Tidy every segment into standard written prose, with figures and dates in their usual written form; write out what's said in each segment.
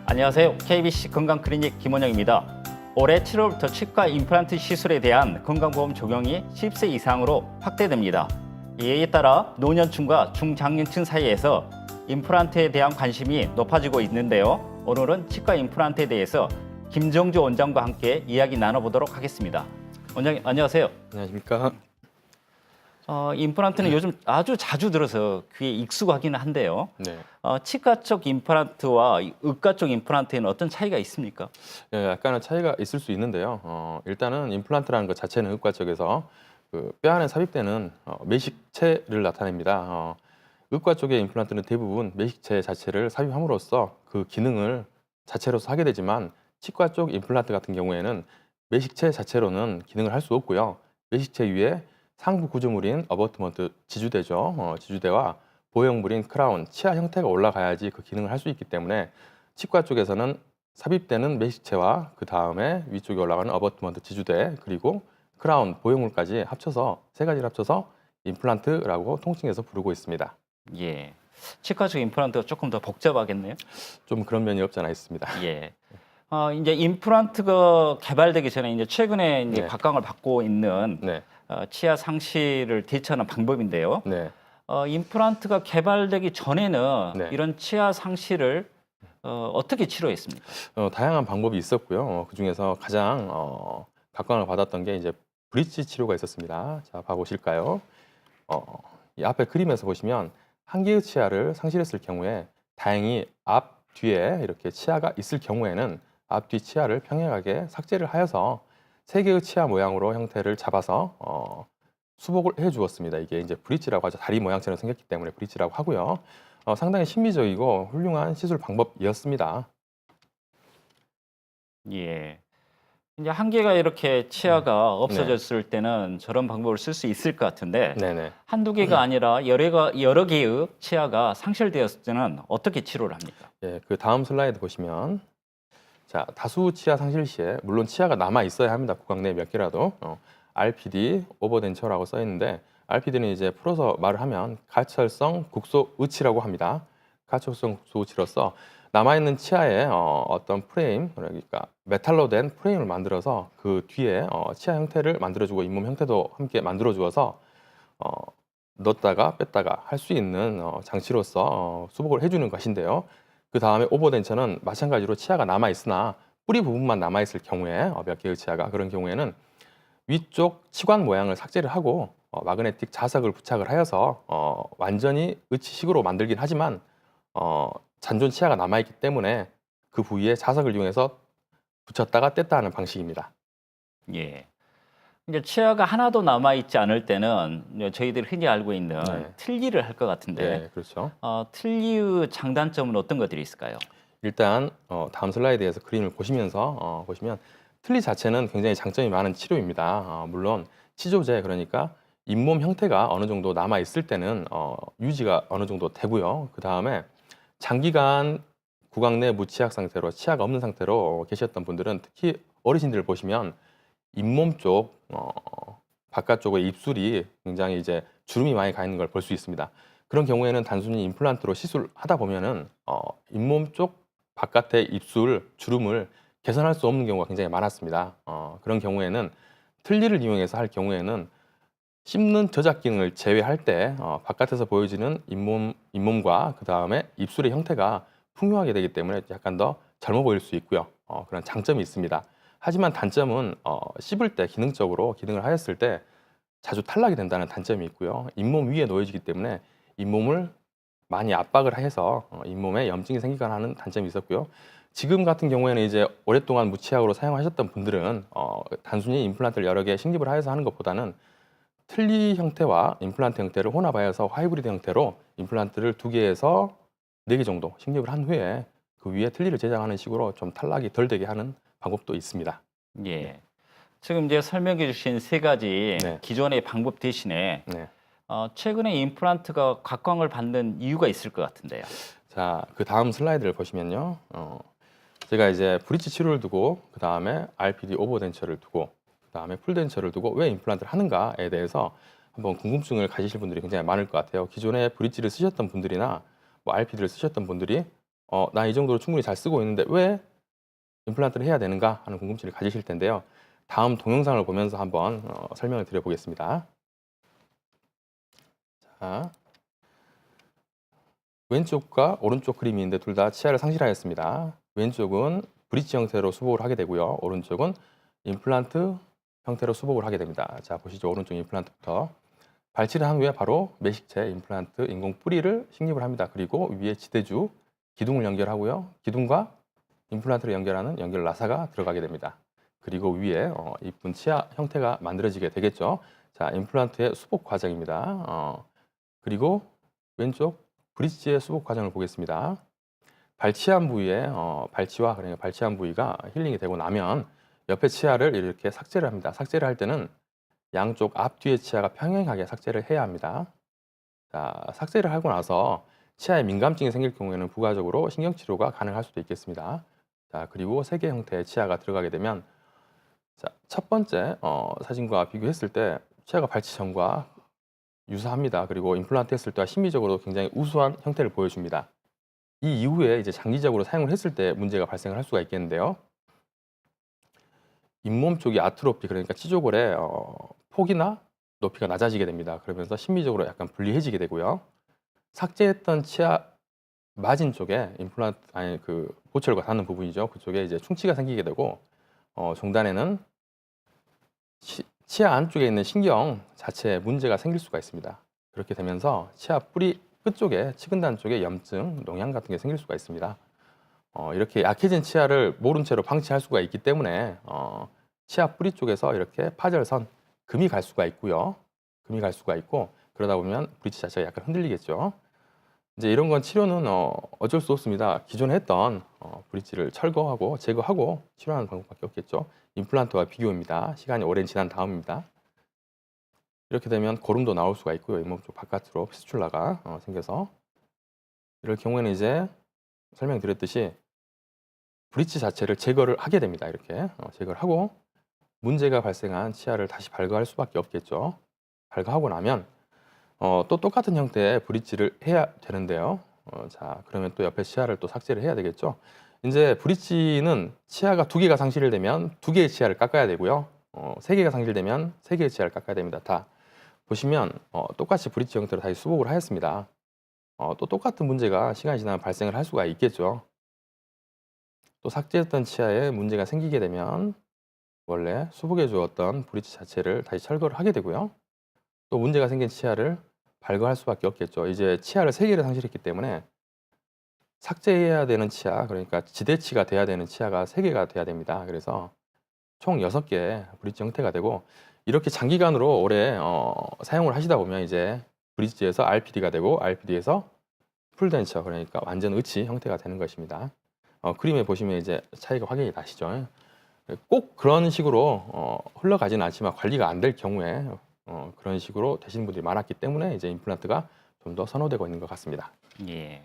안녕하세요. KBC 건강클리닉 김원영입니다. 올해 7월부터 치과 임플란트 시술에 대한 건강보험 적용이 10세 이상으로 확대됩니다. 이에 따라 노년층과 중장년층 사이에서 임플란트에 대한 관심이 높아지고 있는데요. 오늘은 치과 임플란트에 대해서 김정주 원장과 함께 이야기 나눠보도록 하겠습니다. 원장님, 안녕하세요. 안녕하십니까. 임플란트는 요즘 아주 자주 들어서 귀에 익숙하기는 한데요. 네. 치과 쪽 임플란트와 의과 쪽 임플란트에는 어떤 차이가 있습니까? 예, 약간의 차이가 있을 수 있는데요. 일단은 임플란트라는 것 자체는 의과 쪽에서 그 뼈 안에 삽입되는 매식체를 나타냅니다. 의과 쪽의 임플란트는 대부분 매식체 자체를 삽입함으로써 그 기능을 자체로서 하게 되지만 치과 쪽 임플란트 같은 경우에는 매식체 자체로는 기능을 할 수 없고요. 매식체 위에 상부 구조물인 어버트먼트 지주대죠. 지주대와 보형물인 크라운, 치아 형태가 올라가야지 그 기능을 할 수 있기 때문에 치과 쪽에서는 삽입되는 매식체와 그 다음에 위쪽에 올라가는 어버트먼트 지주대 그리고 크라운, 보형물까지 합쳐서 세 가지를 합쳐서 임플란트라고 통칭해서 부르고 있습니다. 예. 치과 쪽 임플란트가 조금 더 복잡하겠네요. 좀 그런 면이 없지 않아 있습니다. 예. 이제 임플란트가 개발되기 전에 이제 최근에 이제 네. 각광을 받고 있는 네, 치아 상실을 대처하는 방법인데요. 네, 임플란트가 개발되기 전에는 네. 이런 치아 상실을 어떻게 치료했습니까? 다양한 방법이 있었고요. 그 중에서 가장 각광을 받았던 게 이제 브릿지 치료가 있었습니다. 자, 봐보실까요? 이 앞에 그림에서 보시면 한 개의 치아를 상실했을 경우에 다행히 앞, 뒤에 이렇게 치아가 있을 경우에는 앞, 뒤 치아를 평행하게 삭제를 하여서 세 개의 치아 모양으로 형태를 잡아서 수복을 해 주었습니다. 이게 이제 브릿지라고 하죠. 다리 모양처럼 생겼기 때문에 브릿지라고 하고요. 상당히 신비적이고 훌륭한 시술 방법이었습니다. 예. 이제 한 개가 이렇게 치아가 네. 없어졌을 때는 저런 방법을 쓸 수 있을 것 같은데 네네. 한두 개가 아니라 여러 개의 치아가 상실되었을 때는 어떻게 치료를 합니까? 예, 그 다음 슬라이드 보시면 자, 다수 치아 상실 시에 물론 치아가 남아 있어야 합니다. 구강 내에 몇 개라도 RPD 오버덴처라고 써 있는데 RPD는 이제 풀어서 말을 하면 가철성 국소 의치라고 합니다. 가철성 국소 의치로서 남아 있는 치아에 어떤 프레임 그러니까 메탈로 된 프레임을 만들어서 그 뒤에 치아 형태를 만들어주고 잇몸 형태도 함께 만들어주어서 어, 넣었다가 뺐다가 할 수 있는 장치로서 수복을 해주는 것인데요. 그 다음에 오버덴처는 마찬가지로 치아가 남아 있으나 뿌리 부분만 남아 있을 경우에 몇 개의 치아가 그런 경우에는 위쪽 치관 모양을 삭제를 하고 마그네틱 자석을 부착을 하여서 완전히 의치식으로 만들긴 하지만 잔존 치아가 남아 있기 때문에 그 부위에 자석을 이용해서 붙였다가 뗐다 하는 방식입니다. 예. 이제 치아가 하나도 남아 있지 않을 때는 이제 저희들이 흔히 알고 있는 네. 틀니를 할 것 같은데 네, 그렇죠. 틀니의 장단점은 어떤 것들이 있을까요? 일단 다음 슬라이드에서 그림을 보시면서 보시면 틀니 자체는 굉장히 장점이 많은 치료입니다. 물론 치조제 그러니까 잇몸 형태가 어느 정도 남아 있을 때는 유지가 어느 정도 되고요. 그 다음에 장기간 구강 내 무치약 상태로 치아가 없는 상태로 계셨던 분들은 특히 어르신들을 보시면 잇몸 쪽 바깥쪽의 입술이 굉장히 이제 주름이 많이 가 있는 걸 볼 수 있습니다. 그런 경우에는 단순히 임플란트로 시술하다 보면은 잇몸 쪽 바깥의 입술 주름을 개선할 수 없는 경우가 굉장히 많았습니다. 그런 경우에는 틀니를 이용해서 할 경우에는 씹는 저작 기능을 제외할 때 바깥에서 보여지는 잇몸과 그 다음에 입술의 형태가 풍요하게 되기 때문에 약간 더 젊어 보일 수 있고요. 그런 장점이 있습니다. 하지만 단점은 씹을 때 기능적으로 기능을 하였을 때 자주 탈락이 된다는 단점이 있고요. 잇몸 위에 놓여지기 때문에 잇몸을 많이 압박을 해서 잇몸에 염증이 생기거나 하는 단점이 있었고요. 지금 같은 경우에는 이제 오랫동안 무치약으로 사용하셨던 분들은 단순히 임플란트를 여러 개 식립을 하여서 하는 것보다는 틀니 형태와 임플란트 형태를 혼합하여서 하이브리드 형태로 임플란트를 2개에서 4개 정도 식립을 한 후에 그 위에 틀니를 제작하는 식으로 좀 탈락이 덜 되게 하는 방법도 있습니다. 예. 지금 이제 설명해 주신 세 가지 네. 기존의 방법 대신에 네. 최근에 임플란트가 각광을 받는 이유가 있을 것 같은데요. 자, 그 다음 슬라이드를 보시면요. 제가 이제 브릿지 치료를 두고 그 다음에 RPD 오버덴처를 두고 그 다음에 풀덴처를 두고 왜 임플란트를 하는가에 대해서 한번 궁금증을 가지실 분들이 굉장히 많을 것 같아요. 기존에 브릿지를 쓰셨던 분들이나 뭐 RPD를 쓰셨던 분들이 나 이 정도로 충분히 잘 쓰고 있는데 왜 임플란트를 해야 되는가 하는 궁금증을 가지실 텐데요. 다음 동영상을 보면서 한번 설명을 드려보겠습니다. 자, 왼쪽과 오른쪽 그림인데 둘 다 치아를 상실하였습니다. 왼쪽은 브릿지 형태로 수복을 하게 되고요. 오른쪽은 임플란트 형태로 수복을 하게 됩니다. 자, 보시죠. 오른쪽 임플란트부터. 발치를 한 후에 바로 매식체 임플란트 인공 뿌리를 식립을 합니다. 그리고 위에 지대주, 기둥을 연결하고요. 기둥과 임플란트를 연결하는 연결 나사가 들어가게 됩니다. 그리고 위에 이쁜 치아 형태가 만들어지게 되겠죠. 자, 임플란트의 수복 과정입니다. 그리고 왼쪽 브릿지의 수복 과정을 보겠습니다. 발치한 부위에 발치와 그러니까 발치한 부위가 힐링이 되고 나면 옆에 치아를 이렇게 삭제를 합니다. 삭제를 할 때는 양쪽 앞뒤의 치아가 평행하게 삭제를 해야 합니다. 자, 삭제를 하고 나서 치아에 민감증이 생길 경우에는 부가적으로 신경치료가 가능할 수도 있겠습니다. 자, 그리고 세 개 형태의 치아가 들어가게 되면 자, 첫 번째 사진과 비교했을 때 치아가 발치 전과 유사합니다. 그리고 임플란트 했을 때와 심미적으로 굉장히 우수한 형태를 보여줍니다. 이 이후에 이제 장기적으로 사용을 했을 때 문제가 발생을 할 수가 있겠는데요. 잇몸 쪽이 아트로피 그러니까 치조골의 폭이나 높이가 낮아지게 됩니다. 그러면서 심미적으로 약간 불리해지게 되고요. 삭제했던 치아 마진 쪽에 임플란트 아니 그 보철과 닿는 부분이죠. 그쪽에 이제 충치가 생기게 되고 종단에는 치아 안쪽에 있는 신경 자체에 문제가 생길 수가 있습니다. 그렇게 되면서 치아 뿌리 끝쪽에 치근단 쪽에 염증, 농양 같은 게 생길 수가 있습니다. 이렇게 약해진 치아를 모른 채로 방치할 수가 있기 때문에 치아 뿌리 쪽에서 이렇게 파절선, 금이 갈 수가 있고요. 금이 갈 수가 있고 그러다 보면 브릿지 자체가 약간 흔들리겠죠. 이제 이런 건 치료는 어쩔 수 없습니다. 기존에 했던 브릿지를 철거하고 제거하고 치료하는 방법밖에 없겠죠. 임플란트와 비교입니다. 시간이 오랜 지난 다음입니다. 이렇게 되면 고름도 나올 수가 있고요. 잇몸 쪽 바깥으로 피스출라가 생겨서 이럴 경우에는 이제 설명드렸듯이 브릿지 자체를 제거를 하게 됩니다. 이렇게 제거를 하고 문제가 발생한 치아를 다시 발거할 수밖에 없겠죠. 발거하고 나면 또 똑같은 형태의 브릿지를 해야 되는데요. 자, 그러면 또 옆에 치아를 또 삭제를 해야 되겠죠. 이제 브릿지는 치아가 2개가 상실되면 2개의 치아를 깎아야 되고요. 3개가 상실되면 3개의 치아를 깎아야 됩니다. 다 보시면 똑같이 브릿지 형태로 다시 수복을 하였습니다. 또 똑같은 문제가 시간이 지나면 발생을 할 수가 있겠죠. 또 삭제했던 치아에 문제가 생기게 되면 원래 수복해 주었던 브릿지 자체를 다시 철거를 하게 되고요. 또 문제가 생긴 치아를 발거할 수밖에 없겠죠. 이제 치아를 3개를 상실했기 때문에 삭제해야 되는 치아, 그러니까 지대치가 돼야 되는 치아가 3개가 돼야 됩니다. 그래서 총 6개의 브릿지 형태가 되고 이렇게 장기간으로 오래 사용을 하시다 보면 이제 브릿지에서 RPD가 되고 RPD에서 풀덴처 그러니까 완전 의치 형태가 되는 것입니다. 그림에 보시면 이제 차이가 확연히 나시죠. 꼭 그런 식으로 흘러가지는 않지만 관리가 안 될 경우에 그런 식으로 되시는 분들이 많았기 때문에 이제 임플란트가 좀 더 선호되고 있는 것 같습니다. 예.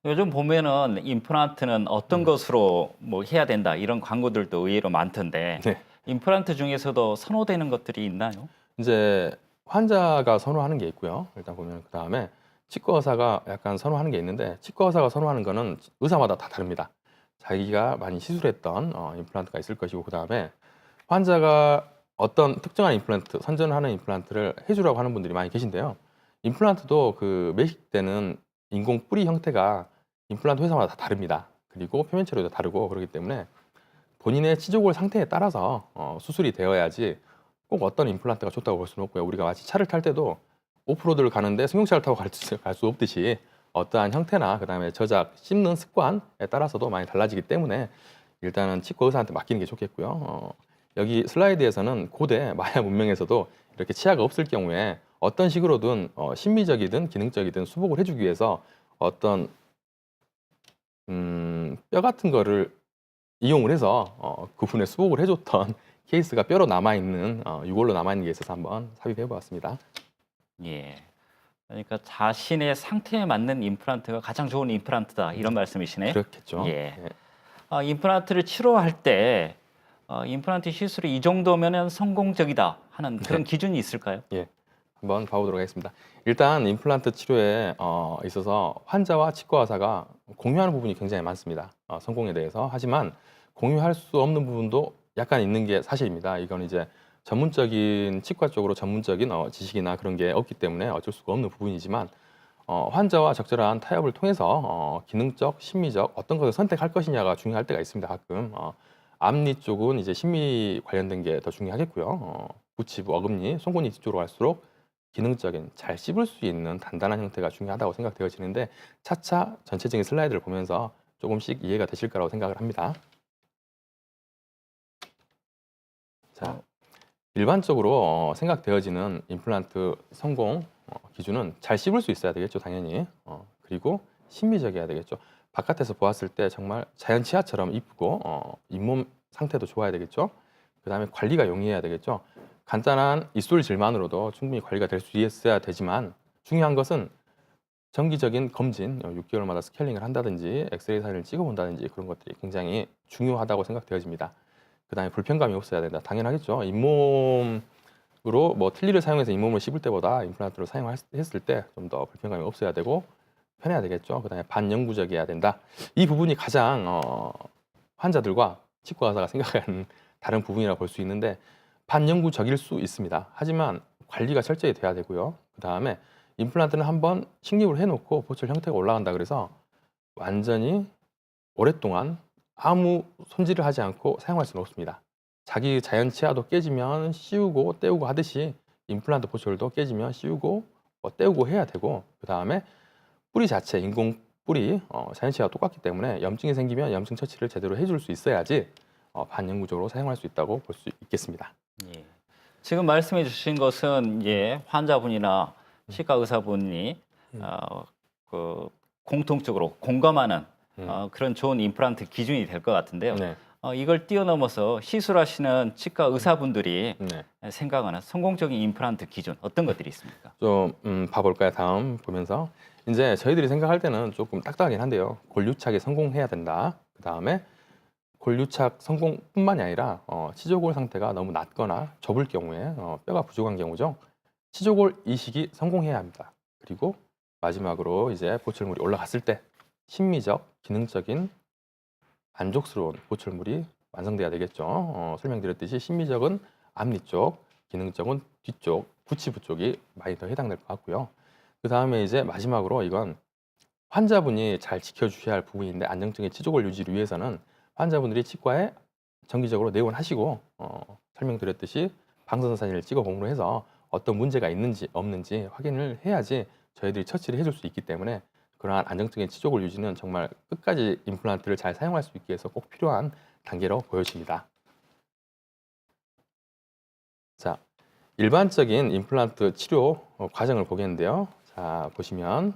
요즘 보면은 임플란트는 어떤 것으로 뭐 해야 된다 이런 광고들도 의외로 많던데 네. 임플란트 중에서도 선호되는 것들이 있나요? 이제 환자가 선호하는 게 있고요. 일단 보면 그 다음에 치과 의사가 약간 선호하는 게 있는데 치과 의사가 선호하는 거는 의사마다 다 다릅니다. 자기가 많이 시술했던 임플란트가 있을 것이고 그 다음에 환자가 어떤 특정한 임플란트, 선전하는 임플란트를 해주라고 하는 분들이 많이 계신데요. 임플란트도 그 매식되는 인공 뿌리 형태가 임플란트 회사마다 다 다릅니다. 그리고 표면 체료도 다르고 그렇기 때문에 본인의 치조골 상태에 따라서 수술이 되어야지 꼭 어떤 임플란트가 좋다고 볼 수는 없고요. 우리가 마치 차를 탈 때도 오프로드를 가는데 승용차를 타고 갈 수 없듯이 어떠한 형태나 그다음에 저작, 씹는 습관에 따라서도 많이 달라지기 때문에 일단은 치과 의사한테 맡기는 게 좋겠고요. 여기 슬라이드에서는 고대 마야 문명에서도 이렇게 치아가 없을 경우에 어떤 식으로든 심미적이든 기능적이든 수복을 해주기 위해서 어떤 뼈 같은 거를 이용을 해서 그분의 수복을 해줬던 케이스가 뼈로 남아있는 유골로 남아있는 게 있어서 한번 삽입해 보았습니다. 예. 그러니까 자신의 상태에 맞는 임플란트가 가장 좋은 임플란트다 이런 말씀이시네요. 그렇겠죠. 예. 네. 임플란트를 치료할 때 임플란트 시술이 이 정도면은 성공적이다 하는 그런 기준이 있을까요? 예. 한번 봐보도록 하겠습니다. 일단 임플란트 치료에 있어서 환자와 치과 의사가 공유하는 부분이 굉장히 많습니다. 성공에 대해서. 하지만 공유할 수 없는 부분도 약간 있는 게 사실입니다. 이건 이제 전문적인 치과 쪽으로 전문적인 지식이나 그런 게 없기 때문에 어쩔 수가 없는 부분이지만 환자와 적절한 타협을 통해서 기능적, 심미적 어떤 것을 선택할 것이냐가 중요할 때가 있습니다. 가끔 앞니 쪽은 이제 심미 관련된 게 더 중요하겠고요. 부치부, 어금니, 송곳니 뒤쪽으로 갈수록 기능적인 잘 씹을 수 있는 단단한 형태가 중요하다고 생각되어지는데 차차 전체적인 슬라이드를 보면서 조금씩 이해가 되실 거라고 생각을 합니다. 자, 일반적으로 생각되어지는 임플란트 성공 기준은 잘 씹을 수 있어야 되겠죠, 당연히. 그리고 심미적이어야 되겠죠. 바깥에서 보았을 때 정말 자연 치아처럼 이쁘고 잇몸 상태도 좋아야 되겠죠. 그 다음에 관리가 용이해야 되겠죠. 간단한 입술질만으로도 충분히 관리가 될 수 있어야 되지만 중요한 것은 정기적인 검진, 6개월마다 스케일링을 한다든지 엑스레이 사진을 찍어본다든지 그런 것들이 굉장히 중요하다고 생각되어집니다. 그 다음에 불편감이 없어야 된다. 당연하겠죠. 잇몸으로 뭐 틀니를 사용해서 잇몸을 씹을 때보다 임플란트를 사용했을 때 좀 더 불편감이 없어야 되고 편해야 되겠죠. 그 다음에 반영구적이어야 된다. 이 부분이 가장 환자들과 치과 의사가 생각하는 다른 부분이라고 볼 수 있는데 반영구적일 수 있습니다. 하지만 관리가 철저히 돼야 되고요. 그 다음에 임플란트는 한번 식립을 해놓고 보철 형태가 올라간다 그래서 완전히 오랫동안 아무 손질을 하지 않고 사용할 수는 없습니다. 자기 자연 치아도 깨지면 씌우고 떼우고 하듯이 임플란트 보철도 깨지면 씌우고 떼우고 해야 되고 그 다음에 뿌리 자체, 인공 뿌리, 자연 치아가 똑같기 때문에 염증이 생기면 염증 처치를 제대로 해줄 수 있어야지 반영구적으로 사용할 수 있다고 볼 수 있겠습니다. 예. 지금 말씀해 주신 것은 이제 환자분이나 치과 의사분이 그 공통적으로 공감하는 그런 좋은 임플란트 기준이 될 것 같은데요. 네. 이걸 뛰어넘어서 시술하시는 치과 의사분들이 네. 생각하는 성공적인 임플란트 기준 어떤 것들이 있습니까? 좀 봐볼까요? 다음 보면서 이제 저희들이 생각할 때는 조금 딱딱하긴 한데요. 골유착이 성공해야 된다. 그 다음에 골유착 성공뿐만이 아니라 치조골 상태가 너무 낮거나 좁을 경우에 뼈가 부족한 경우죠. 치조골 이식이 성공해야 합니다. 그리고 마지막으로 이제 보철물이 올라갔을 때 심미적, 기능적인 만족스러운 보철물이 완성돼야 되겠죠. 설명드렸듯이 심미적은 앞니 쪽, 기능적은 뒤쪽, 부치부 쪽이 많이 더 해당될 것 같고요. 그 다음에 이제 마지막으로 이건 환자분이 잘 지켜주셔야 할 부분인데 안정적인 치조골 유지를 위해서는 환자분들이 치과에 정기적으로 내원하시고 설명드렸듯이 방사선 사진을 찍어 보므로 해서 어떤 문제가 있는지 없는지 확인을 해야지 저희들이 처치를 해줄 수 있기 때문에 그러한 안정적인 치조골 유지는 정말 끝까지 임플란트를 잘 사용할 수 있기 위해서 꼭 필요한 단계로 보여집니다. 자, 일반적인 임플란트 치료 과정을 보겠는데요. 자, 보시면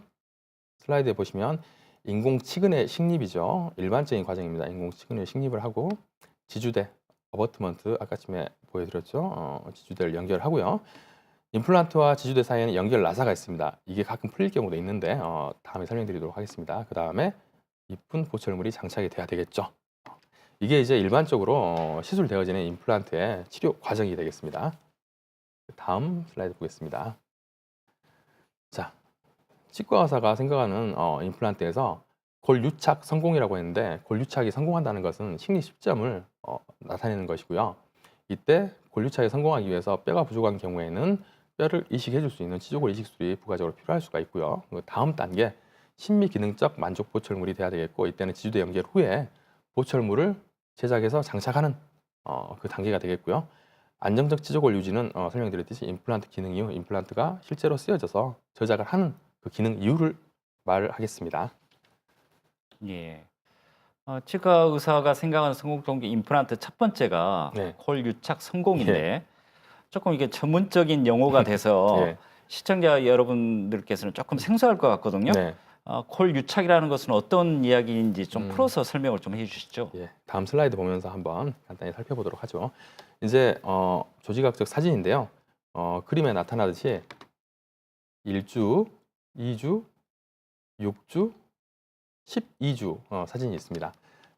슬라이드에 보시면 인공 치근의 식립이죠. 일반적인 과정입니다. 인공 치근의 식립을 하고 지주대, 어버트먼트 아까쯤에 보여드렸죠. 지주대를 연결하고요. 임플란트와 지주대 사이에는 연결 나사가 있습니다. 이게 가끔 풀릴 경우도 있는데 다음에 설명드리도록 하겠습니다. 그 다음에 이쁜 보철물이 장착이 돼야 되겠죠. 이게 이제 일반적으로 시술되어지는 임플란트의 치료 과정이 되겠습니다. 다음 슬라이드 보겠습니다. 자, 치과 의사가 생각하는 임플란트에서 골유착 성공이라고 했는데 골유착이 성공한다는 것은 식립 시점을 나타내는 것이고요. 이때 골유착이 성공하기 위해서 뼈가 부족한 경우에는 뼈를 이식해 줄 수 있는 치조골 이식술이 부가적으로 필요할 수가 있고요. 다음 단계 심미 기능적 만족 보철물이 돼야 되겠고 이때는 지주대 연결 후에 보철물을 제작해서 장착하는 그 단계가 되겠고요. 안정적 치조골 유지는 설명드렸듯이 임플란트 기능 이후 임플란트가 실제로 쓰여져서 저작을 하는 그 기능 이유를 말을 하겠습니다. 예. 치과 의사가 생각하는 성공적인 임플란트 첫 번째가 네. 골유착 성공인데 조금 이게 전문적인 용어가 돼서 예. 시청자 여러분들께서는 조금 생소할 것 같거든요. 네. 골유착이라는 것은 어떤 이야기인지 좀 음. 풀어서 설명을 좀 해주시죠. 예, 다음 슬라이드 보면서 한번 간단히 살펴보도록 하죠. 이제 조직학적 사진인데요. 그림에 나타나듯이 1주, 2주, 6주, 12주 사진이 있습니다.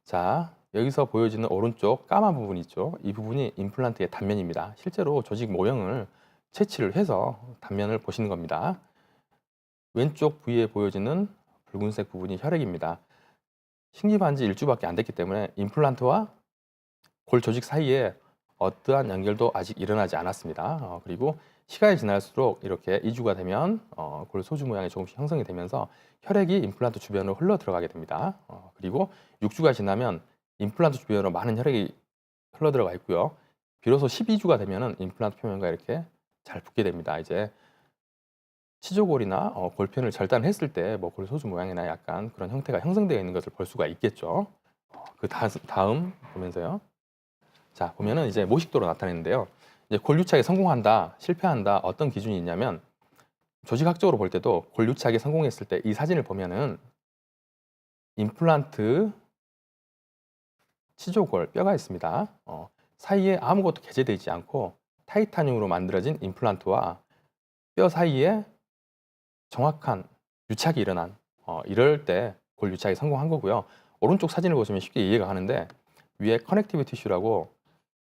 자, 여기서 보여지는 오른쪽 까만 부분 있죠. 이 부분이 임플란트의 단면입니다. 실제로 조직 모형을 채취를 해서 단면을 보시는 겁니다. 왼쪽 부위에 보여지는 붉은색 부분이 혈액입니다. 식립한 지 일주밖에 안 됐기 때문에 임플란트와 골 조직 사이에 어떠한 연결도 아직 일어나지 않았습니다. 그리고 시간이 지날수록 이렇게 2주가 되면 골 소주 모양이 조금씩 형성이 되면서 혈액이 임플란트 주변으로 흘러 들어가게 됩니다. 그리고 6주가 지나면 임플란트 주변으로 많은 혈액이 흘러 들어가 있고요. 비로소 12주가 되면은 임플란트 표면과 이렇게 잘 붙게 됩니다. 이제 치조골이나 골편을 절단했을 때 뭐 골 소주 모양이나 약간 그런 형태가 형성되어 있는 것을 볼 수가 있겠죠. 그 다음 보면서요. 자, 보면은 이제 모식도로 나타내는데요. 이제 골 유착에 성공한다, 실패한다, 어떤 기준이 있냐면 조직학적으로 볼 때도 골 유착에 성공했을 때 이 사진을 보면은 임플란트 치조골 뼈가 있습니다. 사이에 아무것도 개재되어 있지 않고 타이타늄으로 만들어진 임플란트와 뼈 사이에 정확한 유착이 일어난 이럴 때 골 유착이 성공한 거고요. 오른쪽 사진을 보시면 쉽게 이해가 가는데 위에 커넥티브 티슈라고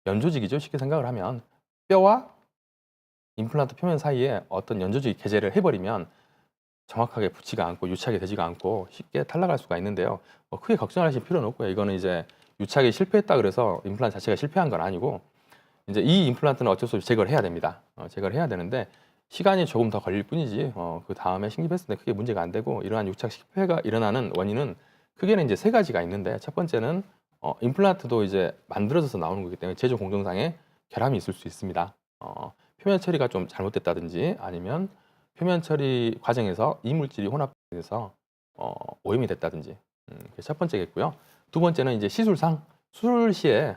연조직이죠. 쉽게 생각을 하면 뼈와 임플란트 표면 사이에 어떤 연조직이 개재를 해버리면 정확하게 붙지가 않고 유착이 되지가 않고 쉽게 탈락할 수가 있는데요. 크게 걱정하실 필요는 없고요. 이거는 이제 유착이 실패했다 그래서 임플란트 자체가 실패한 건 아니고 이제 이 임플란트는 어쩔 수 없이 제거를 해야 됩니다. 제거를 해야 되는데 시간이 조금 더 걸릴 뿐이지 그 다음에 식립했을 때 크게 문제가 안 되고 이러한 유착 실패가 일어나는 원인은 크게는 이제 세 가지가 있는데 첫 번째는 임플란트도 이제 만들어져서 나오는 거기 때문에 제조 공정상에 결함이 있을 수 있습니다. 표면 처리가 좀 잘못됐다든지 아니면 표면 처리 과정에서 이물질이 혼합돼서 오염이 됐다든지 그게 첫 번째겠고요. 두 번째는 이제 시술상 수술 시에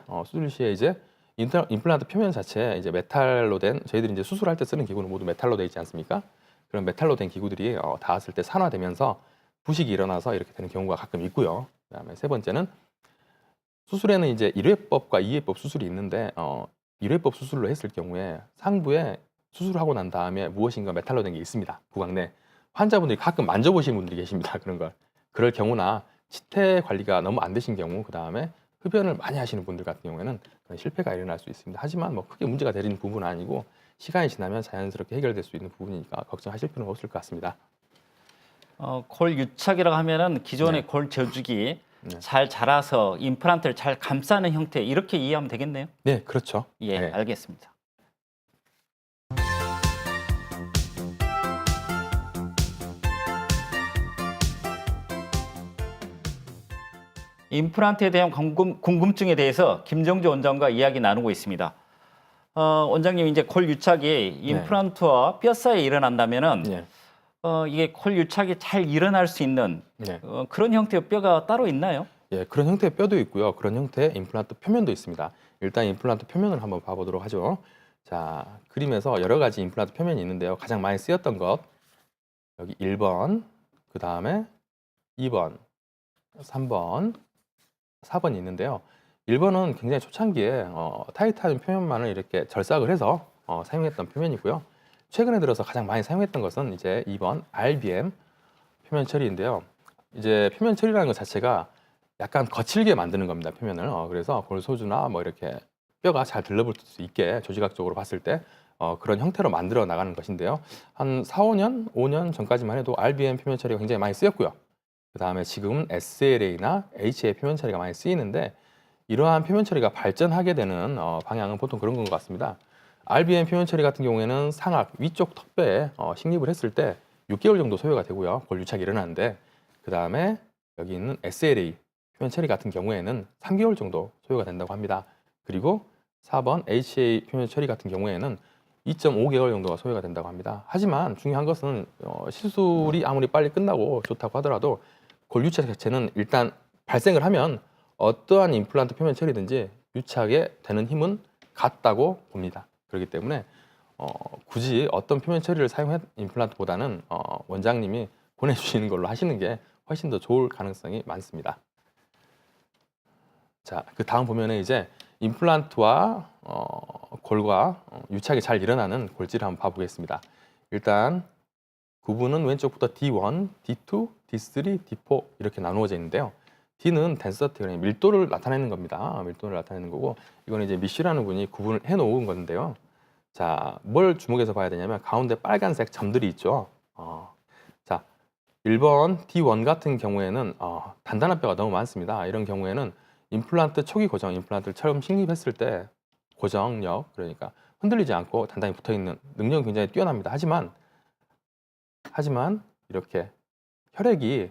이제 임플란트 표면 자체에 이제 메탈로 된 저희들이 이제 수술할 때 쓰는 기구는 모두 메탈로 되어 있지 않습니까? 그런 메탈로 된 기구들이 닿았을 때 산화되면서 부식이 일어나서 이렇게 되는 경우가 가끔 있고요. 그다음에 세 번째는 수술에는 이제 1회법과 2회법 수술이 있는데 1회법 수술로 했을 경우에 상부에 수술하고 난 다음에 무엇인가 메탈로 된 게 있습니다. 구강 내 환자분들이 가끔 만져보시는 분들이 계십니다. 그런 걸 그럴 경우나 치태 관리가 너무 안 되신 경우 그 다음에 흡연을 많이 하시는 분들 같은 경우에는 실패가 일어날 수 있습니다. 하지만 뭐 크게 문제가 되는 부분은 아니고 시간이 지나면 자연스럽게 해결될 수 있는 부분이니까 걱정하실 필요는 없을 것 같습니다. 골 유착이라고 하면은 기존의 네. 골 저죽이 네. 잘 자라서 임플란트를 잘 감싸는 형태 이렇게 이해하면 되겠네요. 네, 그렇죠. 예, 네. 알겠습니다. 임플란트에 대한 궁금증에 대해서 김정주 원장과 이야기 나누고 있습니다. 원장님 이제 골 유착이 임플란트와 뼈 사이에 일어난다면은 네. 이게 골 유착이 잘 일어날 수 있는 네. 그런 형태의 뼈가 따로 있나요? 예, 그런 형태의 뼈도 있고요. 그런 형태의 임플란트 표면도 있습니다. 일단 임플란트 표면을 한번 봐보도록 하죠. 자, 그림에서 여러 가지 임플란트 표면이 있는데요. 가장 많이 쓰였던 것 여기 1번, 그 다음에 2번, 3번, 4번이 있는데요. 1번은 굉장히 초창기에 타이타늄 표면만을 이렇게 절삭을 해서 사용했던 표면이고요. 최근에 들어서 가장 많이 사용했던 것은 이제 2번 RBM 표면 처리인데요. 이제 표면 처리라는 것 자체가 약간 거칠게 만드는 겁니다. 표면을. 그래서 골소주나 뭐 이렇게 뼈가 잘 들러붙을 수 있게 조직학적으로 봤을 때 그런 형태로 만들어 나가는 것인데요. 한 4, 5년 전까지만 해도 RBM 표면 처리가 굉장히 많이 쓰였고요. 그 다음에 지금은 SLA나 HA 표면 처리가 많이 쓰이는데 이러한 표면 처리가 발전하게 되는 방향은 보통 그런 것 같습니다. RBM 표면 처리 같은 경우에는 상악 위쪽 턱뼈에 식립을 했을 때 6개월 정도 소요가 되고요. 골 유착이 일어나는데 그 다음에 여기 있는 SLA 표면 처리 같은 경우에는 3개월 정도 소요가 된다고 합니다. 그리고 4번 HA 표면 처리 같은 경우에는 2.5개월 정도가 소요가 된다고 합니다. 하지만 중요한 것은 시술이 아무리 빨리 끝나고 좋다고 하더라도 골 유착 자체는 일단 발생을 하면 어떠한 임플란트 표면 처리든지 유착에 되는 힘은 같다고 봅니다. 그렇기 때문에 굳이 어떤 표면 처리를 사용한 임플란트보다는 원장님이 보내주시는 걸로 하시는 게 훨씬 더 좋을 가능성이 많습니다. 자, 그 다음 보면은 이제 임플란트와 골과 유착이 잘 일어나는 골질을 한번 봐보겠습니다. 일단 구분은 왼쪽부터 D1, D2, D3, D4 이렇게 나누어져 있는데요. D는 덴서티, 밀도를 나타내는 겁니다. 밀도를 나타내는 거고 이거는 이제 미쉬라는 분이 구분을 해놓은 건데요. 자, 뭘 주목해서 봐야 되냐면 가운데 빨간색 점들이 있죠. 자, 1번 D1 같은 경우에는 단단한 뼈가 너무 많습니다. 이런 경우에는 임플란트 초기 고정, 임플란트를 처음 식립했을 때 고정력, 그러니까 흔들리지 않고 단단히 붙어있는 능력이 굉장히 뛰어납니다. 하지만 이렇게 혈액이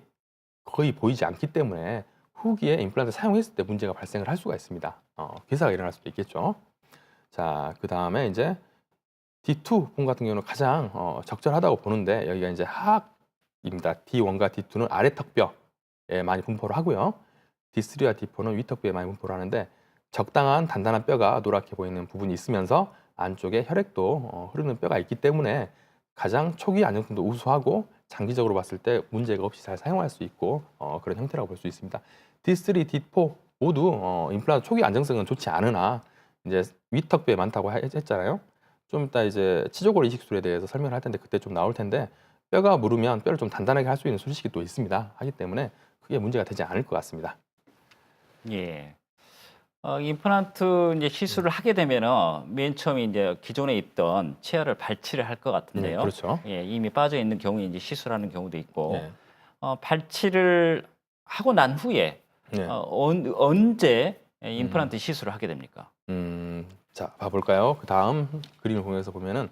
거의 보이지 않기 때문에 후기에 임플란트 사용했을 때 문제가 발생을 할 수가 있습니다. 괴사가 일어날 수도 있겠죠. 자, 그 다음에 이제 D2 분 같은 경우는 가장 적절하다고 보는데 여기가 이제 하악입니다. D1과 D2는 아래 턱뼈에 많이 분포를 하고요. D3와 D4는 위턱뼈에 많이 분포를 하는데 적당한 단단한 뼈가 노랗게 보이는 부분이 있으면서 안쪽에 혈액도 흐르는 뼈가 있기 때문에 가장 초기 안정성도 우수하고 장기적으로 봤을 때 문제가 없이 잘 사용할 수 있고 그런 형태라고 볼 수 있습니다. D3, D4 모두 임플란트 초기 안정성은 좋지 않으나 이제 위턱뼈에 많다고 했잖아요. 좀 이따 이제 치조골 이식술에 대해서 설명을 할 텐데 그때 좀 나올 텐데 뼈가 무르면 뼈를 좀 단단하게 할 수 있는 수식이 또 있습니다. 하기 때문에 크게 문제가 되지 않을 것 같습니다. 예. 임플란트 이제 시술을 하게 되면은 맨 처음에 이제 기존에 있던 치아를 발치를 할 것 같은데요. 그렇죠. 예, 이미 빠져 있는 경우에 이제 시술하는 경우도 있고, 네. 발치를 하고 난 후에 네. 언제 임플란트 시술을 하게 됩니까? 자, 봐볼까요? 그 다음 그림을 보면서 보면은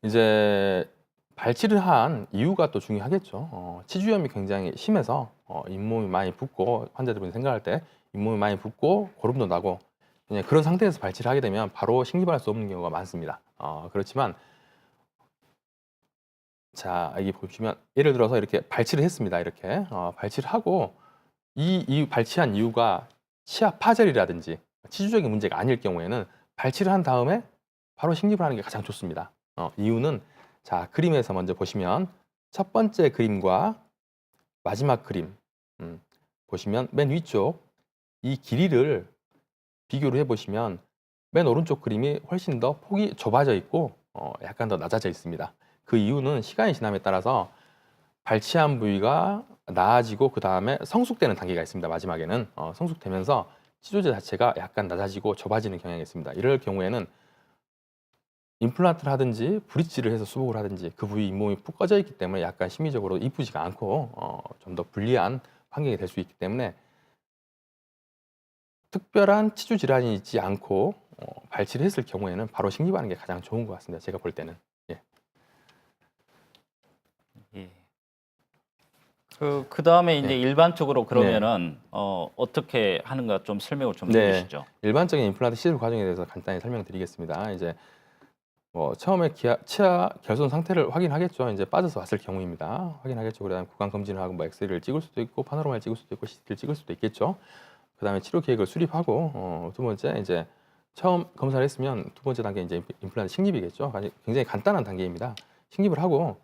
이제 발치를 한 이유가 또 중요하겠죠. 치주염이 굉장히 심해서 잇몸이 많이 붓고 환자들이 생각할 때 잇몸이 많이 붓고 고름도 나고 그냥 그런 상태에서 발치를 하게 되면 바로 식립할 수 없는 경우가 많습니다. 그렇지만 자, 여기 보시면 예를 들어서 이렇게 발치를 했습니다. 이렇게 발치를 하고 이 발치한 이유가 치아 파절이라든지 치주적인 문제가 아닐 경우에는 발치를 한 다음에 바로 식립을 하는 게 가장 좋습니다. 이유는 자, 그림에서 먼저 보시면 첫 번째 그림과 마지막 그림 보시면 맨 위쪽 이 길이를 비교를 해보시면 맨 오른쪽 그림이 훨씬 더 폭이 좁아져 있고 약간 더 낮아져 있습니다. 그 이유는 시간이 지남에 따라서 발치한 부위가 나아지고 그 다음에 성숙되는 단계가 있습니다. 마지막에는 성숙되면서 치조제 자체가 약간 낮아지고 좁아지는 경향이 있습니다. 이럴 경우에는 임플란트를 하든지 브릿지를 해서 수복을 하든지 그 부위 잇몸이 푹 꺼져 있기 때문에 약간 심리적으로 이쁘지가 않고 좀 더 불리한 환경이 될 수 있기 때문에 특별한 치주 질환이 있지 않고 발치를 했을 경우에는 바로 식립하는 게 가장 좋은 것 같습니다. 제가 볼 때는. 예. 예. 그 다음에 이제 네. 일반적으로 그러면은 어떻게 하는가 좀 설명을 좀 네. 해주시죠. 일반적인 임플란트 시술 과정에 대해서 간단히 설명드리겠습니다. 이제 처음에 치아 결손 상태를 확인하겠죠. 이제 빠져서 왔을 경우입니다. 확인하겠죠. 그다음에 구강 검진을 하고 뭐 엑스레이를 찍을 수도 있고 파노라마를 찍을 수도 있고 CT를 찍을 수도 있겠죠. 그다음에 치료 계획을 수립하고 두 번째 이제 처음 검사를 했으면 두 번째 단계 이제 임플란트 식립이겠죠. 굉장히 간단한 단계입니다. 식립을 하고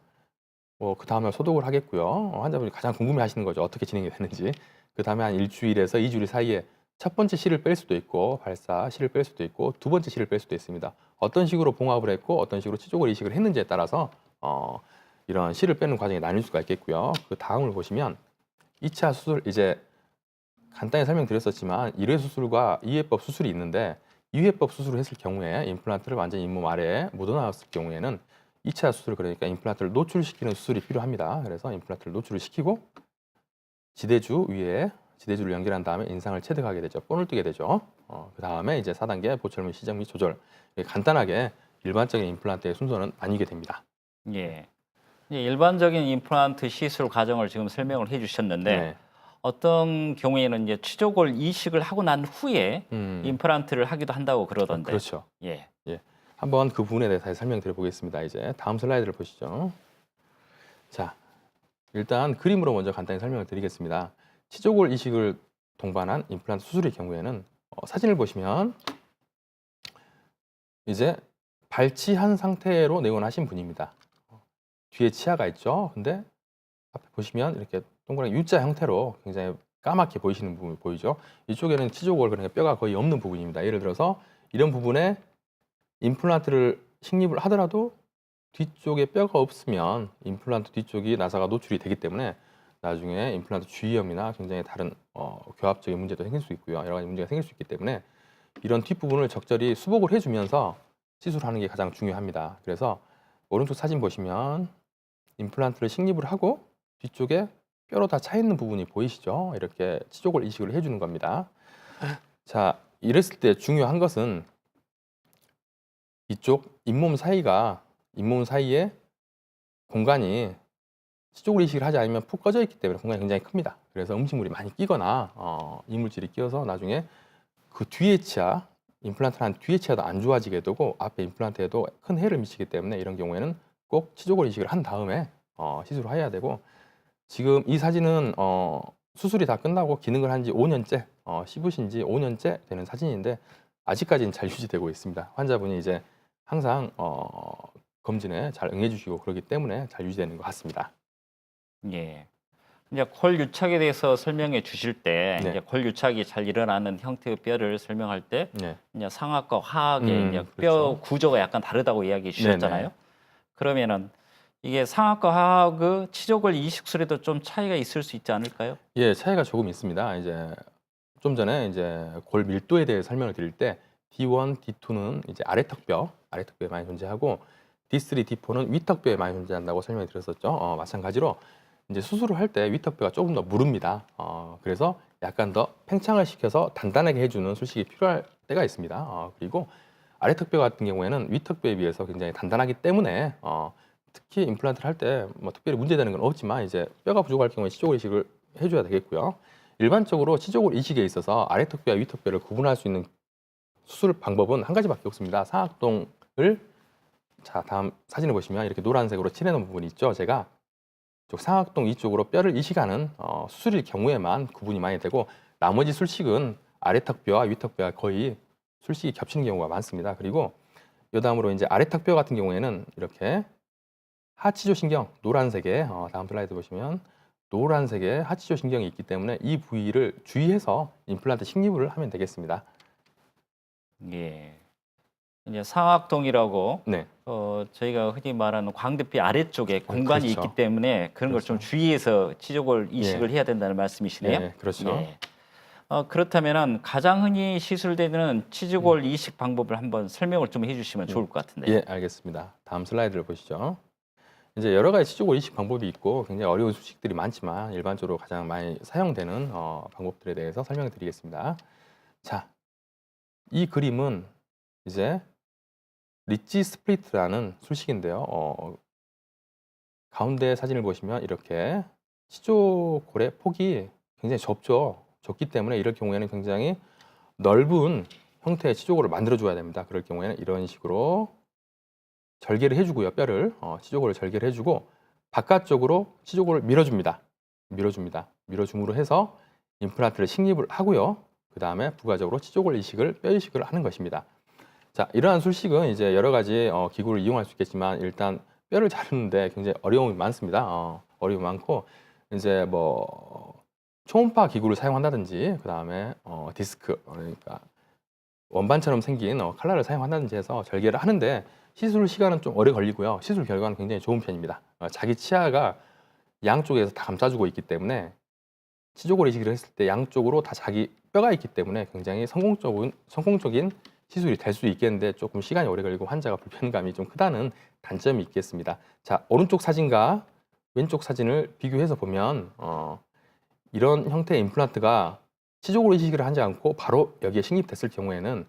그 다음날 소독을 하겠고요. 환자분이 가장 궁금해하시는 거죠. 어떻게 진행이 되는지. 그 다음에 한 일주일에서 2주일 사이에 첫 번째 실을 뺄 수도 있고 발사 실을 뺄 수도 있고 두 번째 실을 뺄 수도 있습니다. 어떤 식으로 봉합을 했고 어떤 식으로 치조골 이식을 했는지에 따라서 이런 실을 빼는 과정이 나뉠 수가 있겠고요. 그 다음을 보시면 2차 수술 이제 간단히 설명드렸었지만 1회 수술과 2회법 수술이 있는데 2회법 수술을 했을 경우에 임플란트를 완전히 잇몸 아래에 묻어나왔을 경우에는 2차 수술 그러니까 임플란트를 노출시키는 수술이 필요합니다. 그래서 임플란트를 노출을 시키고 지대주 위에 지대주를 연결한 다음에 인상을 체득하게 되죠. 본을 뜨게 되죠. 그 다음에 이제 4단계 보철물 시작 및 조절. 간단하게 일반적인 임플란트의 순서는 나뉘게 됩니다. 예. 이제 일반적인 임플란트 시술 과정을 지금 설명을 해주셨는데 네. 어떤 경우에는 이제 치조골 이식을 하고 난 후에 임플란트를 하기도 한다고 그러던데. 그렇죠. 예. 예. 한번 그 부분에 대해서 다시 설명드려 보겠습니다. 이제 다음 슬라이드를 보시죠. 자, 일단 그림으로 먼저 간단히 설명을 드리겠습니다. 치조골 이식을 동반한 임플란트 수술의 경우에는 사진을 보시면 이제 발치한 상태로 내원하신 분입니다. 뒤에 치아가 있죠. 근데 앞에 보시면 이렇게 동그랗게 U자 형태로 굉장히 까맣게 보이시는 부분이 보이죠. 이쪽에는 치조골 그러니까 뼈가 거의 없는 부분입니다. 예를 들어서 이런 부분에 임플란트를 식립을 하더라도 뒤쪽에 뼈가 없으면 임플란트 뒤쪽이 나사가 노출이 되기 때문에 나중에 임플란트 주위염이나 굉장히 다른 교합적인 문제도 생길 수 있고요. 여러 가지 문제가 생길 수 있기 때문에 이런 뒷부분을 적절히 수복을 해주면서 시술하는 게 가장 중요합니다. 그래서 오른쪽 사진 보시면 임플란트를 식립을 하고 뒤쪽에 뼈로 다 차 있는 부분이 보이시죠? 이렇게 치조골 이식을 해주는 겁니다. 자, 이랬을 때 중요한 것은 이쪽 잇몸 사이에 공간이 치조골 이식을 하지 않으면 푹 꺼져 있기 때문에 공간이 굉장히 큽니다. 그래서 음식물이 많이 끼거나 이물질이 끼어서 나중에 그 뒤에 치아, 임플란트를 한 뒤에 치아도 안 좋아지게 되고 앞에 임플란트에도 큰 해를 미치기 때문에 이런 경우에는 꼭 치조골 이식을 한 다음에 시술을 해야 되고, 지금 이 사진은 수술이 다 끝나고 기능을 한 지 5년째, 씹으신 지 5년째 되는 사진인데 아직까지는 잘 유지되고 있습니다. 환자분이 이제 항상 검진에 잘 응해주시고 그러기 때문에 잘 유지되는 것 같습니다. 예. 이제 콜 유착에 대해서 설명해 주실 때 네. 이제 콜 유착이 잘 일어나는 형태의 뼈를 설명할 때 네. 이제 상악과 하악의 이제 뼈 그렇죠. 구조가 약간 다르다고 이야기해 주셨잖아요. 네네. 그러면은 이게 상악과 하악의 치조골 이식술에도 좀 차이가 있을 수 있지 않을까요? 예, 차이가 조금 있습니다. 이제 좀 전에 이제 골 밀도에 대해 설명을 드릴 때 D1, D2는 이제 아래턱뼈에 많이 존재하고 D3, D4는 위턱뼈에 많이 존재한다고 설명을 드렸었죠. 마찬가지로 이제 수술을 할 때 위턱뼈가 조금 더 무릅니다. 그래서 약간 더 팽창을 시켜서 단단하게 해주는 술식이 필요할 때가 있습니다. 그리고 아래턱뼈 같은 경우에는 위턱뼈에 비해서 굉장히 단단하기 때문에 특히 임플란트를 할 때 뭐 특별히 문제되는 건 없지만 이제 뼈가 부족할 경우에 치조골 이식을 해줘야 되겠고요. 일반적으로 치조골 이식에 있어서 아래턱뼈와 위턱뼈를 구분할 수 있는 수술 방법은 한 가지밖에 없습니다. 상악동을, 자, 다음 사진을 보시면 이렇게 노란색으로 칠해놓은 부분이 있죠. 제가 쪽 상악동 이쪽으로 뼈를 이식하는 수술일 경우에만 구분이 많이 되고, 나머지 술식은 아래턱뼈와 위턱뼈가 거의 술식이 겹치는 경우가 많습니다. 그리고 이 다음으로 이제 아래턱뼈 같은 경우에는 이렇게 하치조 신경, 노란색에 다음 슬라이드 보시면 노란색의 하치조 신경이 있기 때문에 이 부위를 주의해서 임플란트 식립을 하면 되겠습니다. 예. 이제 상악동이라고 네, 저희가 흔히 말하는 광대뼈 아래쪽에 공간이 그렇죠. 있기 때문에 그런 걸 좀 그렇죠. 주의해서 치조골 이식을 해야 된다는 말씀이시네요. 예, 그렇죠. 예. 그렇다면은 가장 흔히 시술되는 치조골 이식 방법을 한번 설명을 좀 해주시면 좋을 것 같은데. 예, 알겠습니다. 다음 슬라이드를 보시죠. 이제 여러 가지 치조골 이식 방법이 있고 굉장히 어려운 수식들이 많지만 일반적으로 가장 많이 사용되는 방법들에 대해서 설명을 드리겠습니다. 자, 이 그림은 이제 리치 스플리트라는 술식인데요. 가운데 사진을 보시면 이렇게 치조골의 폭이 굉장히 좁기 때문에 이럴 경우에는 굉장히 넓은 형태의 치조골을 만들어줘야 됩니다. 그럴 경우에는 이런 식으로 절개를 해주고요. 뼈를 치조골을 절개를 해주고 바깥쪽으로 치조골을 밀어줌으로 해서 임플란트를 식립을 하고요. 그 다음에 부가적으로 치조골 이식을, 뼈 이식을 하는 것입니다. 자, 이러한 술식은 이제 여러 가지 기구를 이용할 수 있겠지만 일단 뼈를 자르는데 굉장히 어려움이 많습니다. 어려움이 많고 이제 뭐 초음파 기구를 사용한다든지 그 다음에 디스크, 그러니까 원반처럼 생긴 칼날을 사용한다든지 해서 절개를 하는데 시술 시간은 좀 오래 걸리고요. 시술 결과는 굉장히 좋은 편입니다. 자기 치아가 양쪽에서 다 감싸주고 있기 때문에 치조골 이식을 했을 때 양쪽으로 다 자기 뼈가 있기 때문에 굉장히 성공적인 시술이 될 수 있겠는데 조금 시간이 오래 걸리고 환자가 불편감이 좀 크다는 단점이 있겠습니다. 자, 오른쪽 사진과 왼쪽 사진을 비교해서 보면 이런 형태의 임플란트가 치조골 이식을 하지 않고 바로 여기에 식립됐을 경우에는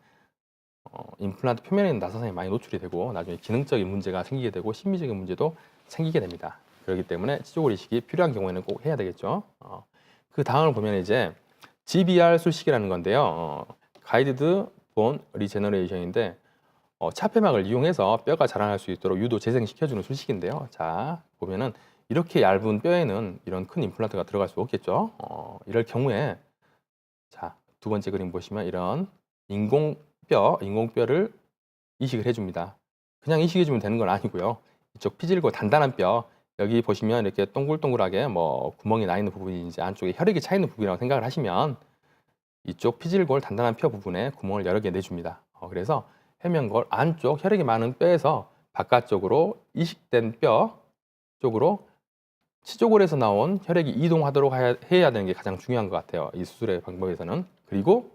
임플란트 표면에 있는 나사선이 많이 노출이 되고 나중에 기능적인 문제가 생기게 되고 심미적인 문제도 생기게 됩니다. 그렇기 때문에 치조골 이식이 필요한 경우에는 꼭 해야 되겠죠. 그 다음을 보면 이제 GBR 술식이라는 건데요. 가이드드 본 리제너레이션인데 차폐막을 이용해서 뼈가 자라날 수 있도록 유도 재생시켜주는 술식인데요. 자, 보면은 이렇게 얇은 뼈에는 이런 큰 임플란트가 들어갈 수 없겠죠. 이럴 경우에 자, 두 번째 그림 보시면 이런 인공뼈를 이식을 해줍니다. 그냥 이식해주면 되는 건 아니고요. 이쪽 피질고 단단한 뼈, 여기 보시면 이렇게 동글동글하게 뭐 구멍이 나 있는 부분이 이제 안쪽에 혈액이 차 있는 부분이라고 생각을 하시면 이쪽 피질골 단단한 뼈 부분에 구멍을 여러 개 내줍니다. 그래서 해면골 안쪽 혈액이 많은 뼈에서 바깥쪽으로 이식된 뼈 쪽으로 치조골에서 나온 혈액이 이동하도록 해야 되는 게 가장 중요한 것 같아요. 이 수술의 방법에서는. 그리고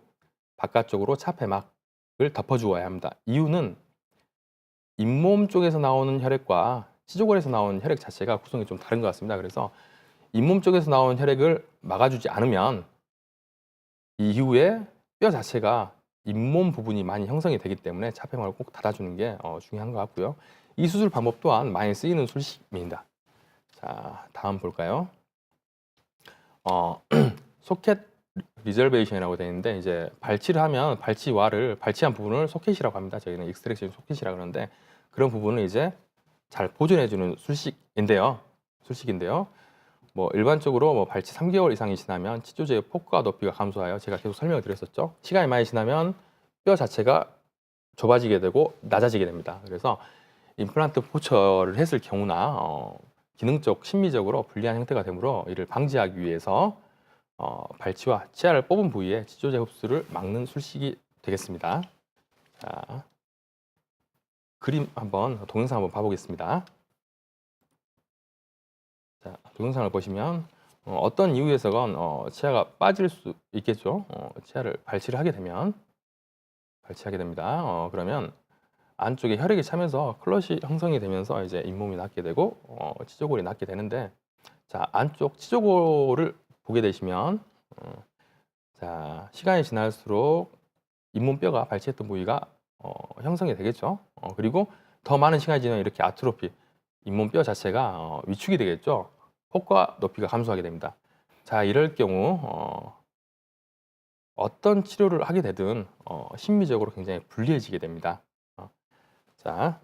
바깥쪽으로 차폐막을 덮어주어야 합니다. 이유는 잇몸 쪽에서 나오는 혈액과 치조골에서 나오는 혈액 자체가 구성이 좀 다른 것 같습니다. 그래서 잇몸 쪽에서 나오는 혈액을 막아주지 않으면 이후에 뼈 자체가 잇몸 부분이 많이 형성이 되기 때문에 차폐막을 꼭 닫아주는 게 중요한 것 같고요. 이 수술 방법 또한 많이 쓰이는 술식입니다. 자, 다음 볼까요? 소켓 리저베이션이라고 되어 있는데 이제 발치를 하면 발치한 부분을 소켓이라고 합니다. 저희는 익스트랙션 소켓이라고 그러는데 그런 부분을 이제 잘 보존해주는 술식인데요. 뭐 일반적으로 뭐 발치 3개월 이상이 지나면 치조제의 폭과 높이가 감소하여 제가 계속 설명을 드렸었죠. 시간이 많이 지나면 뼈 자체가 좁아지게 되고 낮아지게 됩니다. 그래서 임플란트 포철을 했을 경우나 기능적, 심미적으로 불리한 형태가 되므로 이를 방지하기 위해서 발치와 치아를 뽑은 부위에 치조제 흡수를 막는 술식이 되겠습니다. 자, 그림 한번 동영상 한번 봐보겠습니다. 자, 동영상을 보시면 어떤 이유에서건 치아가 빠질 수 있겠죠. 치아를 발치를 하게 되면 발치하게 됩니다. 그러면 안쪽에 혈액이 차면서 클럿이 형성이 되면서 이제 잇몸이 낫게 되고 치조골이 낫게 되는데 자, 안쪽 치조골을 보게 되시면 자, 시간이 지날수록 잇몸뼈가 발치했던 부위가 형성이 되겠죠. 그리고 더 많은 시간이 지나면 이렇게 아트로피, 잇몸뼈 자체가 위축이 되겠죠. 폭과 높이가 감소하게 됩니다. 자, 이럴 경우 어떤 치료를 하게 되든 심미적으로 굉장히 불리해지게 됩니다. 자,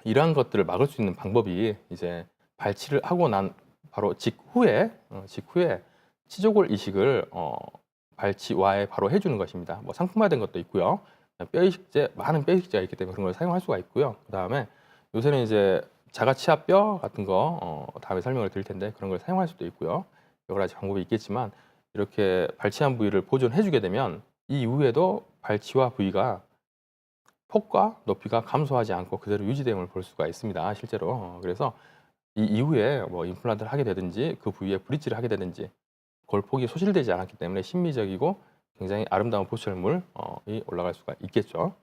이러한 것들을 막을 수 있는 방법이 이제 발치를 하고 난 바로 직후에 치조골 이식을 발치와에 바로 해주는 것입니다. 뭐 상품화된 것도 있고요. 뼈 이식제, 많은 뼈 이식제가 있기 때문에 그런 걸 사용할 수가 있고요. 그 다음에 요새는 이제 자가치아뼈 같은 거 다음에 설명을 드릴 텐데 그런 걸 사용할 수도 있고요. 여러 가지 방법이 있겠지만 이렇게 발치한 부위를 보존해주게 되면 이 이후에도 발치와 부위가 폭과 높이가 감소하지 않고 그대로 유지됨을 볼 수가 있습니다. 실제로. 그래서 이 이후에 뭐 임플란트를 하게 되든지 그 부위에 브릿지를 하게 되든지 골폭이 소실되지 않았기 때문에 심미적이고 굉장히 아름다운 보철물이 올라갈 수가 있겠죠.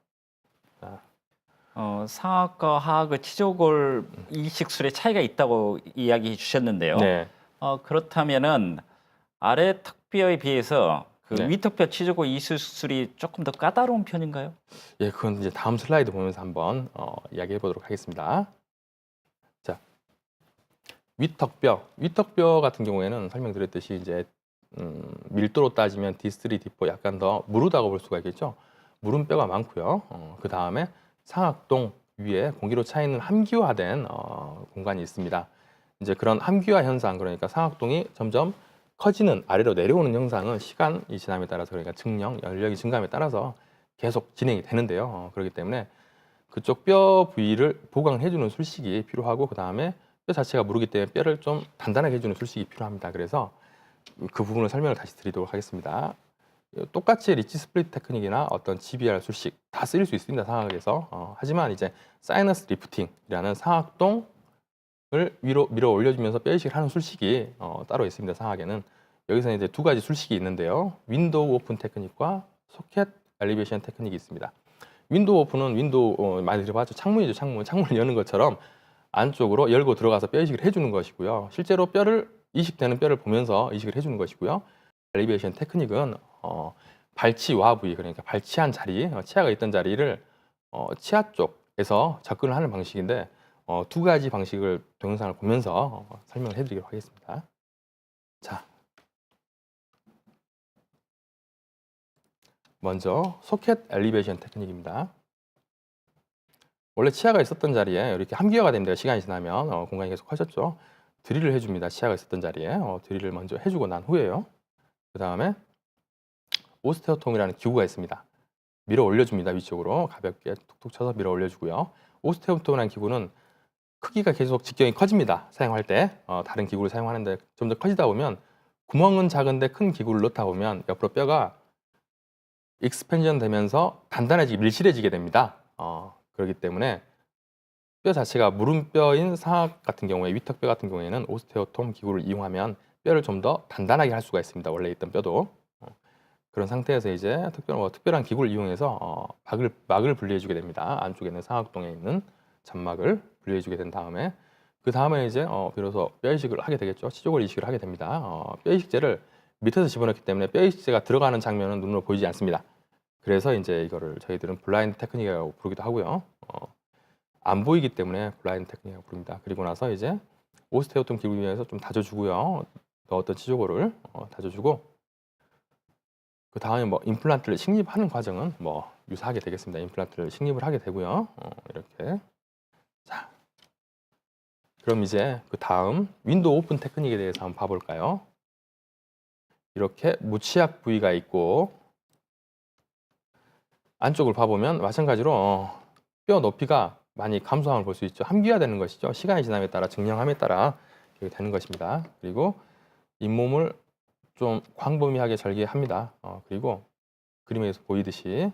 자, 상악과 하악의 치조골 이식술의 차이가 있다고 이야기해 주셨는데요. 네. 그렇다면은 아래 턱뼈에 비해서 그 네. 위턱뼈 치조골 이식술이 조금 더 까다로운 편인가요? 예, 그건 이제 다음 슬라이드 보면서 한번 이야기해 보도록 하겠습니다. 자, 위턱뼈 같은 경우에는 설명드렸듯이 이제 밀도로 따지면 D3, D4 약간 더 무르다고 볼 수가 있겠죠. 무른 뼈가 많고요. 그 다음에 상악동 위에 공기로 차 있는 함기화된 공간이 있습니다. 이제 그런 함기화 현상, 그러니까 상악동이 점점 커지는 아래로 내려오는 현상은 시간이 지남에 따라서 그러니까 증령, 연력이 증감에 따라서 계속 진행이 되는데요. 그렇기 때문에 그쪽 뼈 부위를 보강해주는 술식이 필요하고 그 다음에 뼈 자체가 무르기 때문에 뼈를 좀 단단하게 해주는 술식이 필요합니다. 그래서 그 부분을 설명을 다시 드리도록 하겠습니다. 똑같이 리치 스플릿 테크닉이나 어떤 GBR 술식 다 쓰일 수 있습니다. 상악에서. 하지만 이제 사이너스 리프팅이라는 상악동을 위로 밀어 올려주면서 뼈 이식을 하는 술식이 따로 있습니다. 상악에는 여기서 이제 두 가지 술식이 있는데요. 윈도우 오픈 테크닉과 소켓 엘리베이션 테크닉이 있습니다. 윈도우 오픈은 윈도우 많이 들어봤죠. 창문이죠. 창문을 여는 것처럼 안쪽으로 열고 들어가서 뼈 이식을 해주는 것이고요. 실제로 이식되는 뼈를 보면서 이식을 해주는 것이고요. 엘리베이션 테크닉은 발치와 부위, 그러니까 발치한 자리, 치아가 있던 자리를 치아 쪽에서 접근을 하는 방식인데 두 가지 방식을 동영상을 보면서 설명을 해드리도록 하겠습니다. 자, 먼저 소켓 엘리베이션 테크닉입니다. 원래 치아가 있었던 자리에 이렇게 함기화가 됩니다. 시간이 지나면 공간이 계속 커졌죠. 드릴을 해줍니다. 치아가 있었던 자리에 드릴을 먼저 해주고 난 후에요. 그 다음에 오스테오톰이라는 기구가 있습니다. 밀어 올려줍니다. 위쪽으로 가볍게 툭툭 쳐서 밀어 올려주고요. 오스테오톰이라는 기구는 크기가 계속 직경이 커집니다. 사용할 때 다른 기구를 사용하는데 좀 더 커지다 보면 구멍은 작은데 큰 기구를 넣다 보면 옆으로 뼈가 익스펜전 되면서 단단해지게 밀실해지게 됩니다. 그렇기 때문에 뼈 자체가 무른 뼈인 상악 같은 경우에 위턱뼈 같은 경우에는 오스테오톰 기구를 이용하면 뼈를 좀 더 단단하게 할 수가 있습니다. 원래 있던 뼈도. 그런 상태에서 이제 특별한 기구를 이용해서 막을 분리해주게 됩니다. 안쪽에 있는 상악동에 있는 점막을 분리해주게 된 다음에 그 다음에 이제 비로소 뼈 이식을 하게 되겠죠. 치조골 이식을 하게 됩니다. 뼈 이식제를 밑에서 집어넣기 때문에 뼈 이식제가 들어가는 장면은 눈으로 보이지 않습니다. 그래서 이제 이거를 저희들은 블라인드 테크닉이라고 부르기도 하고요. 안 보이기 때문에 블라인드 테크닉이라고 부릅니다. 그리고 나서 이제 오스테오톰 기구를 이용해서 좀 다져주고요. 넣었던 치조골을 다져주고 그 다음에 뭐 임플란트를 식립하는 과정은 뭐 유사하게 되겠습니다. 임플란트를 식립을 하게 되고요. 이렇게. 자, 그럼 이제 그 다음 윈도우 오픈 테크닉에 대해서 한번 봐볼까요? 이렇게 무치약 부위가 있고 안쪽을 봐보면 마찬가지로 뼈 높이가 많이 감소함을 볼 수 있죠. 함기화되는 것이죠. 시간이 지남에 따라 증량함에 따라 이렇게 되는 것입니다. 그리고 잇몸을 좀 광범위하게 절개합니다. 그리고 그림에서 보이듯이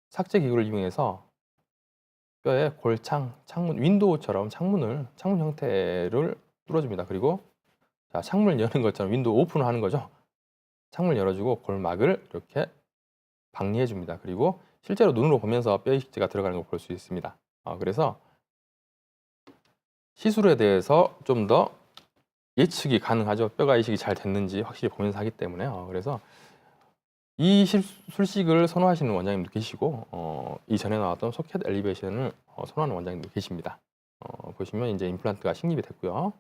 삭제 기구를 이용해서 뼈의 골창, 창문, 윈도우처럼 창문 형태를 뚫어줍니다. 그리고 자, 창문을 여는 것처럼 윈도우 오픈을 하는 거죠. 창문을 열어주고 골막을 이렇게 박리해 줍니다. 그리고 실제로 눈으로 보면서 뼈 이식제가 들어가는 걸 볼 수 있습니다. 그래서 시술에 대해서 좀 더 예측이 가능하죠. 뼈가 이식이 잘 됐는지 확실히 보면서 하기 때문에. 그래서 이 술식을 선호하시는 원장님도 계시고 이전에 나왔던 소켓 엘리베이션을 선호하는 원장님도 계십니다. 보시면 이제 임플란트가 식립이 됐고요.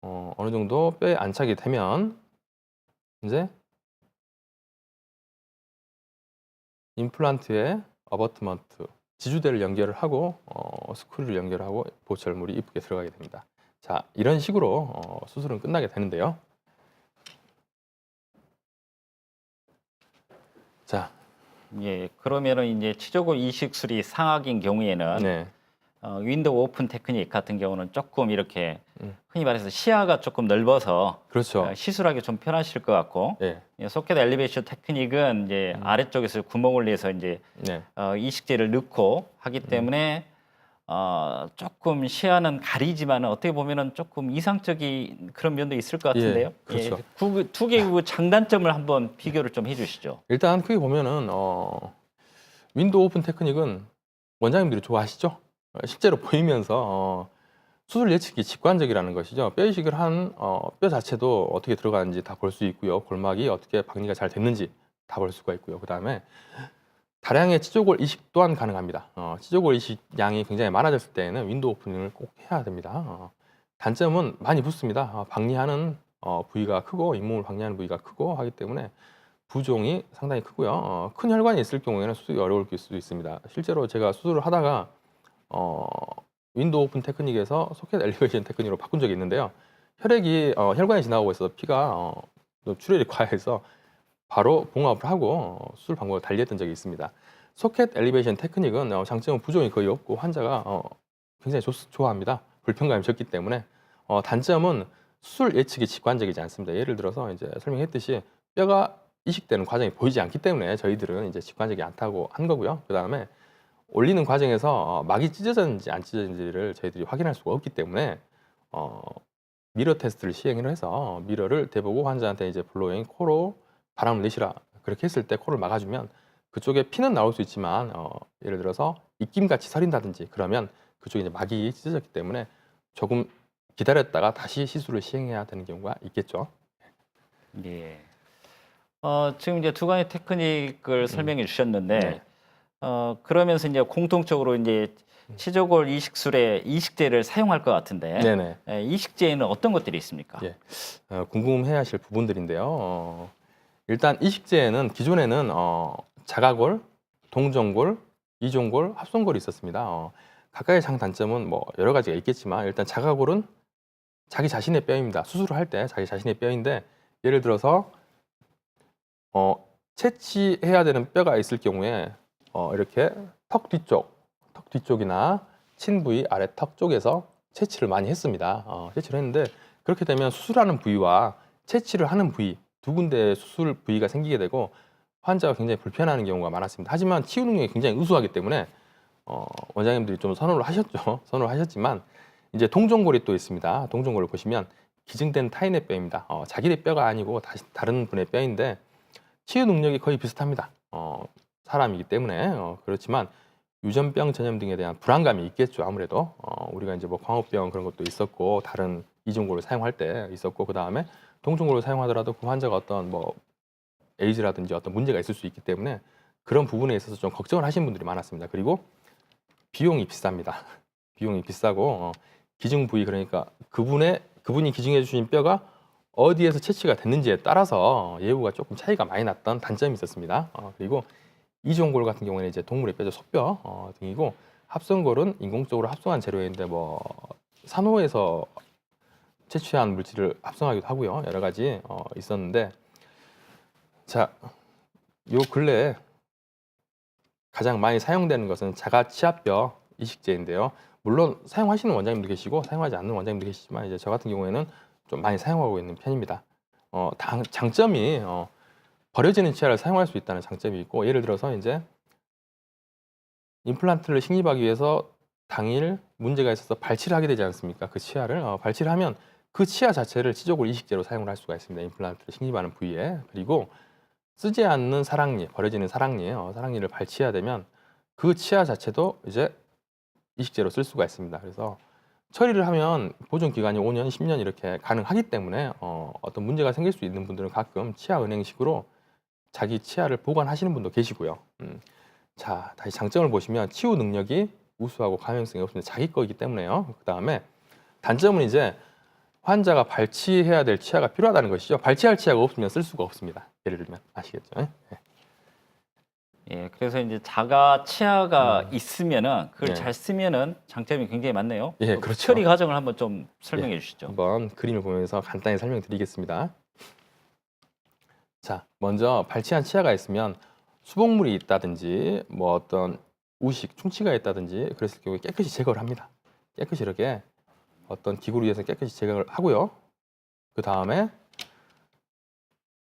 어느 정도 뼈에 안착이 되면 이제 임플란트에 어버트먼트, 지주대를 연결을 하고 스크류를 연결하고 보철물이 이쁘게 들어가게 됩니다. 자, 이런 식으로 수술은 끝나게 되는데요. 자, 예, 그러면은 이제 치조골 이식술이 상악인 경우에는 네, 윈도우 오픈 테크닉 같은 경우는 조금 이렇게 음. 흔히 말해서 시야가 조금 넓어서 그렇죠. 시술하기 좀 편하실 것 같고 예, 소켓 엘리베이션 테크닉은 이제 아래쪽에서 구멍을 내서 이제 네, 이식제를 넣고 하기 때문에 조금 시야는 가리지만 어떻게 보면은 조금 이상적인 그런 면도 있을 것 같은데요. 예, 그렇죠. 두 개의 장단점을 한번 비교를 좀 해주시죠. 일단 크게 보면은 윈도우 오픈 테크닉은 원장님들이 좋아하시죠. 실제로 보이면서 수술 예측이 직관적이라는 것이죠. 뼈 이식을 한 뼈 자체도 어떻게 들어가는지 다 볼 수 있고요. 골막이 어떻게 박리가 잘 됐는지 다 볼 수가 있고요. 그 다음에 다량의 치조골 이식 또한 가능합니다. 치조골 이식 양이 굉장히 많아졌을 때에는 윈도우 오픈을 꼭 해야 됩니다. 단점은 많이 붓습니다. 박리하는 부위가 크고 잇몸을 박리하는 부위가 크고 하기 때문에 부종이 상당히 크고요. 큰 혈관이 있을 경우에는 수술이 어려울 수도 있습니다. 실제로 제가 수술을 하다가 윈도우 오픈 테크닉에서 소켓 엘리베이션 테크닉으로 바꾼 적이 있는데요. 혈관이 지나가고 있어서 피가 출혈이 과해서 바로 봉합을 하고 수술 방법을 달리했던 적이 있습니다. 소켓 엘리베이션 테크닉은 장점은 부종이 거의 없고 환자가 굉장히 좋아합니다. 불편감이 적기 때문에. 단점은 수술 예측이 직관적이지 않습니다. 예를 들어서 이제 설명했듯이 뼈가 이식되는 과정이 보이지 않기 때문에 저희들은 이제 직관적이 않다고 한 거고요. 그 다음에 올리는 과정에서 막이 찢어졌는지 안 찢어졌는지를 저희들이 확인할 수가 없기 때문에 미러 테스트를 시행을 해서 미러를 대보고 환자한테 이제 블로잉 코로 바람을 내쉬라 그렇게 했을 때 코를 막아주면 그쪽에 피는 나올 수 있지만 예를 들어서 입김같이 서린다든지 그러면 그쪽에 이제 막이 찢어졌기 때문에 조금 기다렸다가 다시 시술을 시행해야 되는 경우가 있겠죠. 예. 지금 이제 두 가지 테크닉을 설명해 주셨는데 네. 그러면서 이제 공통적으로 이제 치조골 이식술에 이식제를 사용할 것 같은데 네네. 이식제에는 어떤 것들이 있습니까? 예. 궁금해하실 부분들인데요. 일단 이식제에는 기존에는 자가골, 동정골, 이종골, 합성골이 있었습니다. 각각의 장단점은 뭐 여러 가지가 있겠지만 일단 자가골은 자기 자신의 뼈입니다. 수술을 할 때 자기 자신의 뼈인데 예를 들어서 채취해야 되는 뼈가 있을 경우에 이렇게 턱 뒤쪽이나 친 부위 아래 턱 쪽에서 채취를 많이 했습니다. 채취를 했는데 그렇게 되면 수술하는 부위와 채취를 하는 부위 두 군데 수술 부위가 생기게 되고 환자가 굉장히 불편해하는 경우가 많았습니다. 하지만 치유 능력이 굉장히 우수하기 때문에 원장님들이 좀 선호를 하셨죠. 선호를 하셨지만 이제 동종골이 또 있습니다. 동종골을 보시면 기증된 타인의 뼈입니다. 자기의 뼈가 아니고 다른 분의 뼈인데 치유 능력이 거의 비슷합니다. 사람이기 때문에 그렇지만 유전병 전염 등에 대한 불안감이 있겠죠. 아무래도 우리가 이제 뭐 광우병 그런 것도 있었고 다른 이중고를 사용할 때 있었고 그 다음에 동중고를 사용하더라도 그 환자가 어떤 뭐 에이즈라든지 어떤 문제가 있을 수 있기 때문에 그런 부분에 있어서 좀 걱정을 하시는 분들이 많았습니다. 그리고 비용이 비쌉니다. 비용이 비싸고 기증 부위 그러니까 그분이 기증해 주신 뼈가 어디에서 채취가 됐는지에 따라서 예후가 조금 차이가 많이 났던 단점이 있었습니다. 그리고 이종골 같은 경우에는 이제 동물의 뼈죠, 소뼈 등이고 합성골은 인공적으로 합성한 재료인데 뭐 산호에서 채취한 물질을 합성하기도 하고요. 여러 가지 있었는데 자, 요 근래에 가장 많이 사용되는 것은 자가치아뼈 이식제인데요. 물론 사용하시는 원장님도 계시고 사용하지 않는 원장님도 계시지만 이제 저 같은 경우에는 좀 많이 사용하고 있는 편입니다. 장점이 버려지는 치아를 사용할 수 있다는 장점이 있고 예를 들어서 이제 임플란트를 식립하기 위해서 당일 문제가 있어서 발치를 하게 되지 않습니까? 그 치아를 발치를 하면 그 치아 자체를 치조골 이식제로 사용을 할 수가 있습니다. 임플란트를 식립하는 부위에. 그리고 쓰지 않는 사랑니, 버려지는 사랑니, 사랑니를 발치해야 되면 그 치아 자체도 이제 이식제로 쓸 수가 있습니다. 그래서 처리를 하면 보존 기간이 5년, 10년 이렇게 가능하기 때문에 어떤 문제가 생길 수 있는 분들은 가끔 치아 은행식으로 자기 치아를 보관하시는 분도 계시고요. 자, 다시 장점을 보시면 치유 능력이 우수하고 감염성이 없습니다. 자기 거이기 때문에요. 그 다음에 단점은 이제 환자가 발치해야 될 치아가 필요하다는 것이죠. 발치할 치아가 없으면 쓸 수가 없습니다. 예를 들면 아시겠죠? 네. 예, 그래서 이제 자가 치아가 있으면은 그걸 예. 잘 쓰면은 장점이 굉장히 많네요. 예, 그 그렇죠. 처리 과정을 한번 좀 설명해 주시죠. 한번 그림을 보면서 간단히 설명드리겠습니다. 자, 먼저 발치한 치아가 있으면 수복물이 있다든지 뭐 어떤 우식, 충치가 있다든지 그랬을 경우에 깨끗이 제거를 합니다. 깨끗이 이렇게 어떤 기구를 위해서 깨끗이 제거를 하고요. 그 다음에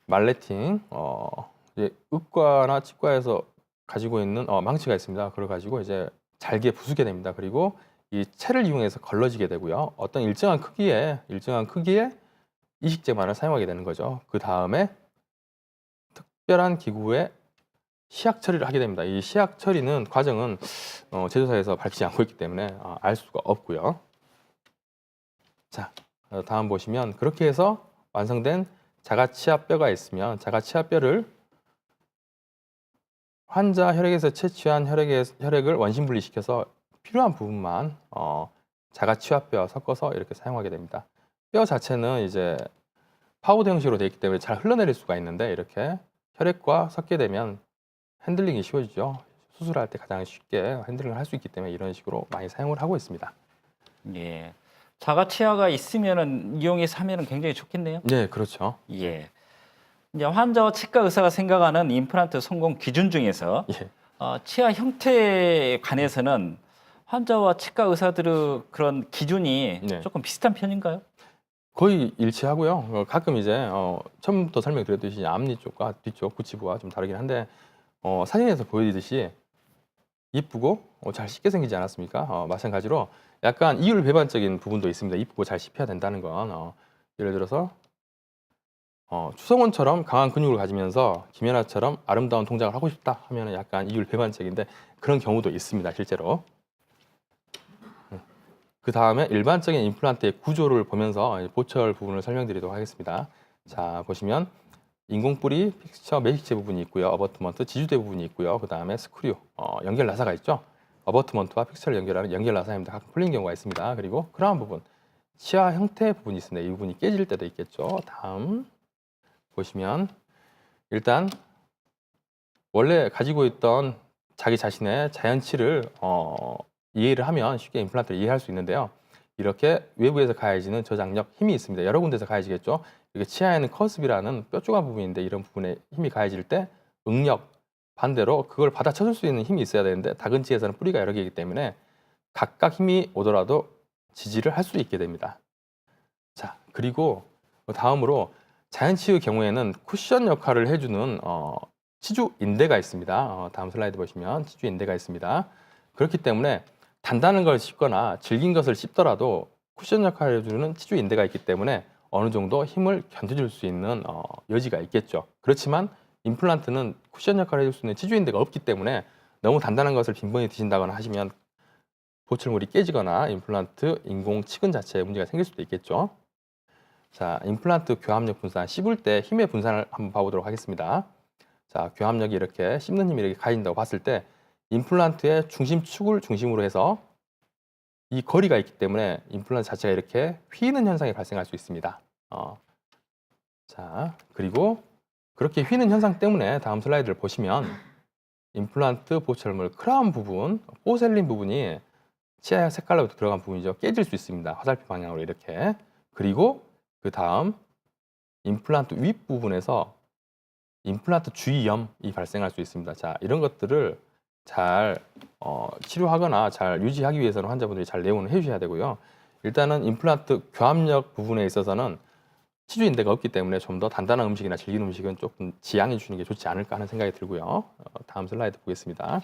말레팅, 이제 의과나 치과에서 가지고 있는 망치가 있습니다. 그걸 가지고 이제 잘게 부수게 됩니다. 그리고 이 채를 이용해서 걸러지게 되고요. 어떤 일정한 크기의 이식제만을 사용하게 되는 거죠. 그 다음에 특별한 기구에 시약 처리를 하게 됩니다. 이 시약 처리는 과정은 제조사에서 밝히지 않고 있기 때문에 알 수가 없고요. 자, 다음 보시면 그렇게 해서 완성된 자가치아뼈가 있으면 자가치아뼈를 환자 혈액에서 채취한 혈액을 원심 분리시켜서 필요한 부분만 자가치아뼈와 섞어서 이렇게 사용하게 됩니다. 뼈 자체는 이제 파우더 형식으로 되어 있기 때문에 잘 흘러내릴 수가 있는데 이렇게 혈액과 섞게 되면 핸들링이 쉬워지죠. 수술할 때 가장 쉽게 핸들링을 할 수 있기 때문에 이런 식으로 많이 사용을 하고 있습니다. 예. 자가 치아가 있으면은 이용해서 하면은 굉장히 좋겠네요. 네, 그렇죠. 예. 이제 환자와 치과 의사가 생각하는 임플란트 성공 기준 중에서 예. 치아 형태에 관해서는 환자와 치과 의사들의 그런 기준이 네. 조금 비슷한 편인가요? 거의 일치하고요. 가끔 이제 처음부터 설명드렸듯이 앞니 쪽과 뒤쪽 구치부가 좀 다르긴 한데 사진에서 보여드리듯이 이쁘고 잘 씻게 생기지 않았습니까? 마찬가지로 약간 이율배반적인 부분도 있습니다. 이쁘고 잘 씹혀야 된다는 건 예를 들어서 추성원처럼 강한 근육을 가지면서 김연아처럼 아름다운 동작을 하고 싶다 하면 약간 이율배반적인데 그런 경우도 있습니다. 실제로. 그 다음에 일반적인 임플란트의 구조를 보면서 보철 부분을 설명드리도록 하겠습니다. 자, 보시면 인공뿌리, 픽스처, 매직체 부분이 있고요. 어버트먼트, 지주대 부분이 있고요. 그 다음에 스크류, 연결 나사가 있죠. 어버트먼트와 픽스처를 연결하는 연결 나사입니다. 가끔 풀린 경우가 있습니다. 그리고 크라운 부분, 치아 형태 부분이 있습니다. 이 부분이 깨질 때도 있겠죠. 다음 보시면 일단 원래 가지고 있던 자기 자신의 자연치를 이해를 하면 쉽게 임플란트를 이해할 수 있는데요. 이렇게 외부에서 가해지는 저장력, 힘이 있습니다. 여러 군데서 가해지겠죠. 이게 치아에는 커스비라는 뼈조각 부분인데 이런 부분에 힘이 가해질 때 응력, 반대로 그걸 받아쳐줄 수 있는 힘이 있어야 되는데 다근치에서는 뿌리가 여러 개이기 때문에 각각 힘이 오더라도 지지를 할 수 있게 됩니다. 자, 그리고 다음으로 자연치의 경우에는 쿠션 역할을 해주는 치주인대가 있습니다. 다음 슬라이드 보시면 치주인대가 있습니다. 그렇기 때문에 단단한 걸 씹거나 질긴 것을 씹더라도 쿠션 역할을 해주는 치주인대가 있기 때문에 어느 정도 힘을 견뎌줄 수 있는 여지가 있겠죠. 그렇지만 임플란트는 쿠션 역할을 해줄 수 있는 치주인대가 없기 때문에 너무 단단한 것을 빈번히 드신다거나 하시면 보철물이 깨지거나 임플란트 인공 치근 자체에 문제가 생길 수도 있겠죠. 자, 임플란트 교합력 분산, 씹을 때 힘의 분산을 한번 봐보도록 하겠습니다. 자, 교합력이 이렇게 씹는 힘이 이렇게 가해진다고 봤을 때 임플란트의 중심축을 중심으로 해서 이 거리가 있기 때문에 임플란트 자체가 이렇게 휘는 현상이 발생할 수 있습니다. 자, 그리고 그렇게 휘는 현상 때문에 다음 슬라이드를 보시면 임플란트 보철물 크라운 부분, 포셀린 부분이 치아 색깔로 들어간 부분이죠. 깨질 수 있습니다. 화살표 방향으로 이렇게. 그리고 그 다음 임플란트 윗부분에서 임플란트 주위염이 발생할 수 있습니다. 자, 이런 것들을 잘 치료하거나 잘 유지하기 위해서는 환자분들이 잘 내원을 해주셔야 되고요. 일단은 임플란트 교합력 부분에 있어서는 치주인대가 없기 때문에 좀 더 단단한 음식이나 질긴 음식은 조금 지양해 주는 게 좋지 않을까 하는 생각이 들고요. 다음 슬라이드 보겠습니다.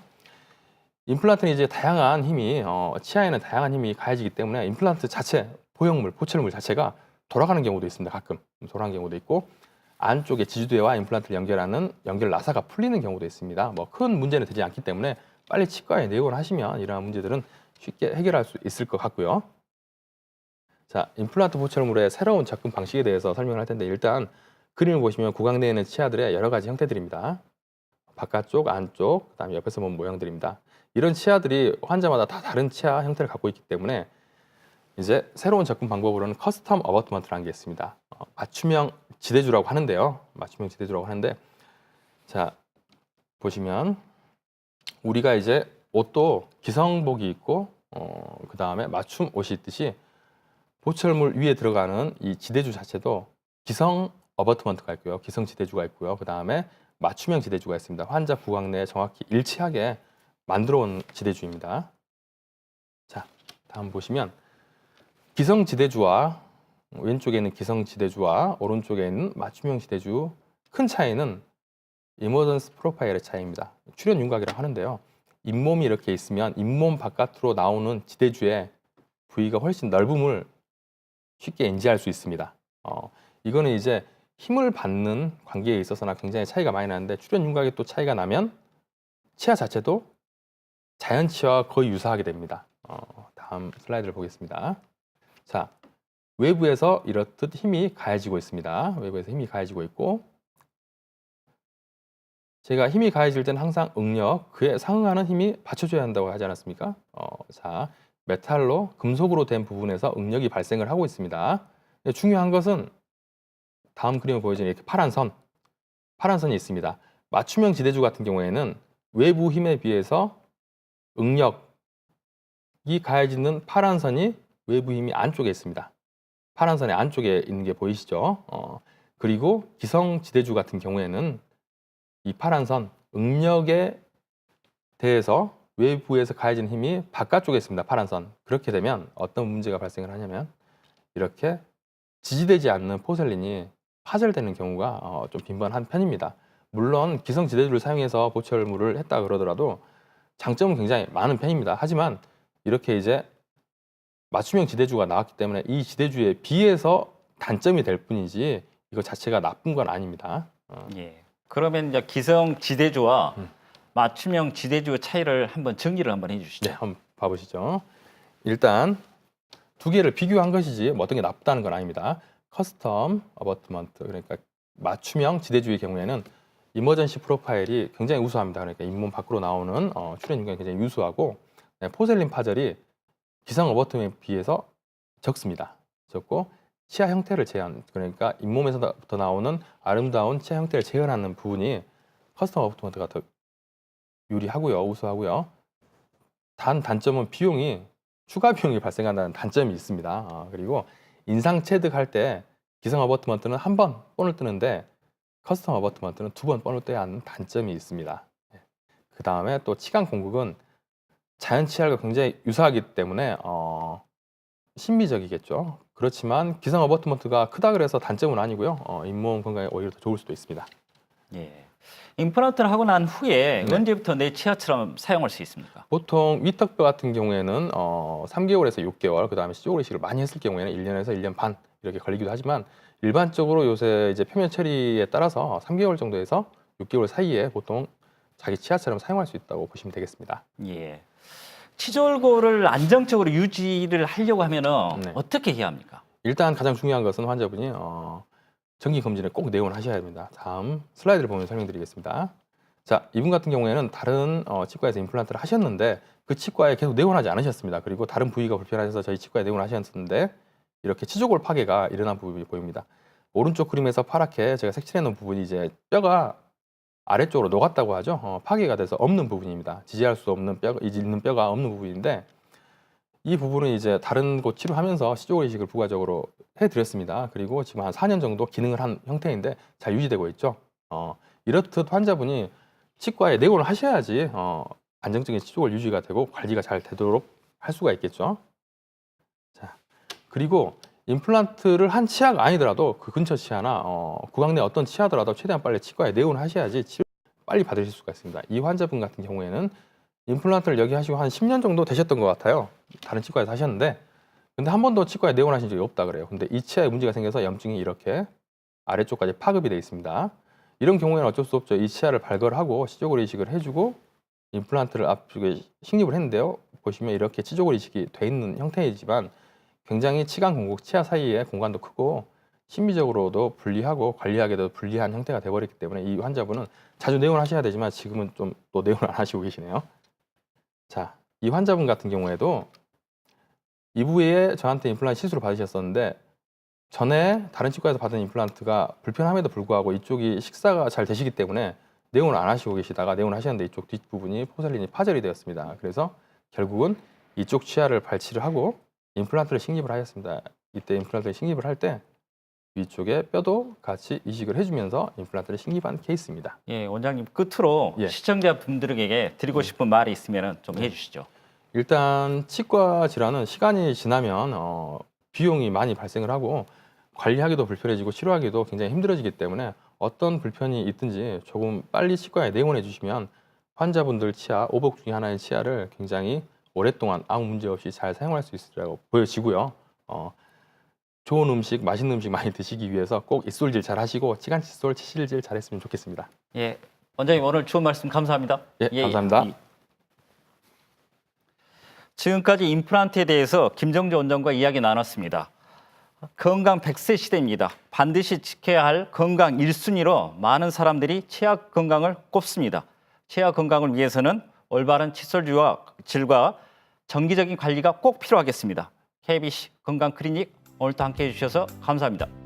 임플란트는 이제 다양한 힘이 치아에는 다양한 힘이 가해지기 때문에 임플란트 자체, 보형물, 보철물 자체가 돌아가는 경우도 있습니다. 가끔 돌아가는 경우도 있고 안쪽에 지주대와 임플란트를 연결하는 연결 나사가 풀리는 경우도 있습니다. 뭐 큰 문제는 되지 않기 때문에 빨리 치과에 내원을 하시면 이러한 문제들은 쉽게 해결할 수 있을 것 같고요. 자, 임플란트 보철물의 새로운 접근 방식에 대해서 설명을 할 텐데 일단 그림을 보시면 구강 내에 있는 치아들의 여러 가지 형태들입니다. 바깥쪽, 안쪽, 그다음에 옆에서 본 모양들입니다. 이런 치아들이 환자마다 다 다른 치아 형태를 갖고 있기 때문에 이제 새로운 접근 방법으로는 커스텀 어버트먼트라는 게 있습니다. 맞춤형 지대주라고 하는데요. 맞춤형 지대주라고 하는데 자, 보시면 우리가 이제 옷도 기성복이 있고 그 다음에 맞춤 옷이 있듯이 보철물 위에 들어가는 이 지대주 자체도 기성 어버트먼트가 있고요. 기성 지대주가 있고요. 그 다음에 맞춤형 지대주가 있습니다. 환자 구강 내에 정확히 일치하게 만들어 온 지대주입니다. 자, 다음 보시면 기성 지대주와 왼쪽에 있는 기성 지대주와 오른쪽에 있는 맞춤형 지대주 큰 차이는 이머전스 프로파일의 차이입니다. 출현 윤곽이라고 하는데요. 잇몸이 이렇게 있으면 잇몸 바깥으로 나오는 지대주의 부위가 훨씬 넓음을 쉽게 인지할 수 있습니다. 이거는 이제 힘을 받는 관계에 있어서나 굉장히 차이가 많이 나는데 출현 윤곽이 또 차이가 나면 치아 자체도 자연 치아와 거의 유사하게 됩니다. 다음 슬라이드를 보겠습니다. 자, 외부에서 이렇듯 힘이 가해지고 있습니다. 외부에서 힘이 가해지고 있고 제가 힘이 가해질 때는 항상 응력, 그에 상응하는 힘이 받쳐줘야 한다고 하지 않았습니까? 자, 메탈로, 금속으로 된 부분에서 응력이 발생을 하고 있습니다. 중요한 것은 다음 그림을 보여주는 이렇게 파란 선이 있습니다. 맞춤형 지대주 같은 경우에는 외부 힘에 비해서 응력이 가해지는 파란 선이 외부 힘이 안쪽에 있습니다. 파란 선의 안쪽에 있는 게 보이시죠? 그리고 기성 지대주 같은 경우에는 이 파란 선, 응력에 대해서 외부에서 가해진 힘이 바깥쪽에 있습니다. 파란 선. 그렇게 되면 어떤 문제가 발생을 하냐면 이렇게 지지되지 않는 포셀린이 파절되는 경우가 좀 빈번한 편입니다. 물론 기성 지대주를 사용해서 보철물을 했다 그러더라도 장점은 굉장히 많은 편입니다. 하지만 이렇게 이제 맞춤형 지대주가 나왔기 때문에 이 지대주에 비해서 단점이 될 뿐이지 이거 자체가 나쁜 건 아닙니다. 예. 그러면 이제 기성 지대주와 맞춤형 지대주 차이를 한번 정리를 한번 해주시죠. 네, 한번 봐보시죠. 일단 두 개를 비교한 것이지 뭐 어떤 게 나쁘다는 건 아닙니다. 커스텀 어버트먼트 그러니까 맞춤형 지대주의 경우에는 이머전시 프로파일이 굉장히 우수합니다. 그러니까 잇몸 밖으로 나오는 출현 윤곽이 굉장히 유수하고 포셀린 파절이 기성 어버트먼트에 비해서 적습니다. 적고 치아 형태를 재현, 그러니까 잇몸에서부터 나오는 아름다운 치아 형태를 재현하는 부분이 커스텀 어버트먼트가 더 유리하고요, 우수하고요. 단점은 비용이 추가 비용이 발생한다는 단점이 있습니다. 그리고 인상 체득할 때 기성 어버트먼트는 한 번 본을 뜨는데 커스텀 어버트먼트는 두 번 본을 떠야 하는 단점이 있습니다. 그 다음에 또 치간 공극은 자연 치아가 굉장히 유사하기 때문에 신비적이겠죠. 그렇지만 기성 어버트먼트가 크다 그래서 단점은 아니고요. 잇몸 건강에 오히려 더 좋을 수도 있습니다. 예. 임플란트를 하고 난 후에 네. 언제부터 내 치아처럼 사용할 수 있습니까? 보통 위턱뼈 같은 경우에는 3개월에서 6개월, 그 다음에 시조골 이식을 많이 했을 경우에는 1년에서 1년 반 이렇게 걸리기도 하지만 일반적으로 요새 이제 표면 처리에 따라서 3개월 정도에서 6개월 사이에 보통 자기 치아처럼 사용할 수 있다고 보시면 되겠습니다. 예. 치졸고를 안정적으로 유지를 하려고 하면은 네. 어떻게 해야 합니까? 일단 가장 중요한 것은 환자분이 정기 검진에 꼭 내원을 하셔야 됩니다. 다음 슬라이드를 보면 설명드리겠습니다. 자, 이분 같은 경우에는 다른 치과에서 임플란트를 하셨는데 그 치과에 계속 내원하지 않으셨습니다. 그리고 다른 부위가 불편하셔서 저희 치과에 내원을 하셨는데 이렇게 치조골 파괴가 일어난 부분이 보입니다. 오른쪽 그림에서 파랗게 제가 색칠해 놓은 부분이 이제 뼈가 아래쪽으로 녹았다고 하죠. 파괴가 돼서 없는 부분입니다. 지지할 수 없는 뼈가 있는 뼈가 없는 부분인데 이 부분은 이제 다른 곳 치료하면서 치조골 이식을 부가적으로 해드렸습니다. 그리고 지금 한 4년 정도 기능을 한 형태인데 잘 유지되고 있죠. 이렇듯 환자분이 치과에 내원을 하셔야지 안정적인 치조골 유지가 되고 관리가 잘 되도록 할 수가 있겠죠. 자, 그리고 임플란트를 한 치아가 아니더라도 그 근처 치아나 구강 내 어떤 치아더라도 최대한 빨리 치과에 내원을 하셔야지 치료 빨리 받으실 수가 있습니다. 이 환자분 같은 경우에는 임플란트를 여기 하시고 한 10년 정도 되셨던 것 같아요. 다른 치과에서 하셨는데 근데 한 번도 치과에 내원하신 적이 없다 그래요. 근데 이 치아에 문제가 생겨서 염증이 이렇게 아래쪽까지 파급이 되어 있습니다. 이런 경우에는 어쩔 수 없죠. 이 치아를 발걸하고 치조골 이식을 해주고 임플란트를 앞쪽에 식립을 했는데요. 보시면 이렇게 치조골 이식이 돼 있는 형태이지만 굉장히 치간 공국 치아 사이에 공간도 크고 심미적으로도 불리하고 관리하기도 불리한 형태가 돼버렸기 때문에 이 환자분은 자주 내원을 하셔야 되지만 지금은 좀 또 내원을 안 하시고 계시네요. 자, 이 환자분 같은 경우에도 이부에 저한테 임플란트 시술을 받으셨었는데 전에 다른 치과에서 받은 임플란트가 불편함에도 불구하고 이쪽이 식사가 잘 되시기 때문에 내원을 안 하시고 계시다가 내원을 하셨는데 이쪽 뒷부분이 포셀린이 파절이 되었습니다. 그래서 결국은 이쪽 치아를 발치를 하고 임플란트를 식립을 하였습니다. 이때 임플란트를 식립을 할 때 위쪽에 뼈도 같이 이식을 해주면서 임플란트를 식립한 케이스입니다. 예, 원장님 끝으로 예. 시청자분들에게 드리고 싶은 말이 있으면 좀 해주시죠. 일단 치과 질환은 시간이 지나면 비용이 많이 발생을 하고 관리하기도 불편해지고 치료하기도 굉장히 힘들어지기 때문에 어떤 불편이 있든지 조금 빨리 치과에 내원해 주시면 환자분들 치아, 오복 중에 하나의 치아를 굉장히 오랫동안 아무 문제 없이 잘 사용할 수 있으리라고 보여지고요. 좋은 음식, 맛있는 음식 많이 드시기 위해서 꼭 입술질 잘 하시고 치간 칫솔, 치실질 잘 했으면 좋겠습니다. 예, 원장님 오늘 좋은 말씀 감사합니다. 예, 감사합니다. 지금까지 임플란트에 대해서 김정재 원장과 이야기 나눴습니다. 건강 100세 시대입니다. 반드시 지켜야 할 건강 1순위로 많은 사람들이 치아 건강을 꼽습니다. 치아 건강을 위해서는 올바른 칫솔 질과 정기적인 관리가 꼭 필요하겠습니다. KBC 건강 클리닉 오늘도 함께해 주셔서 감사합니다.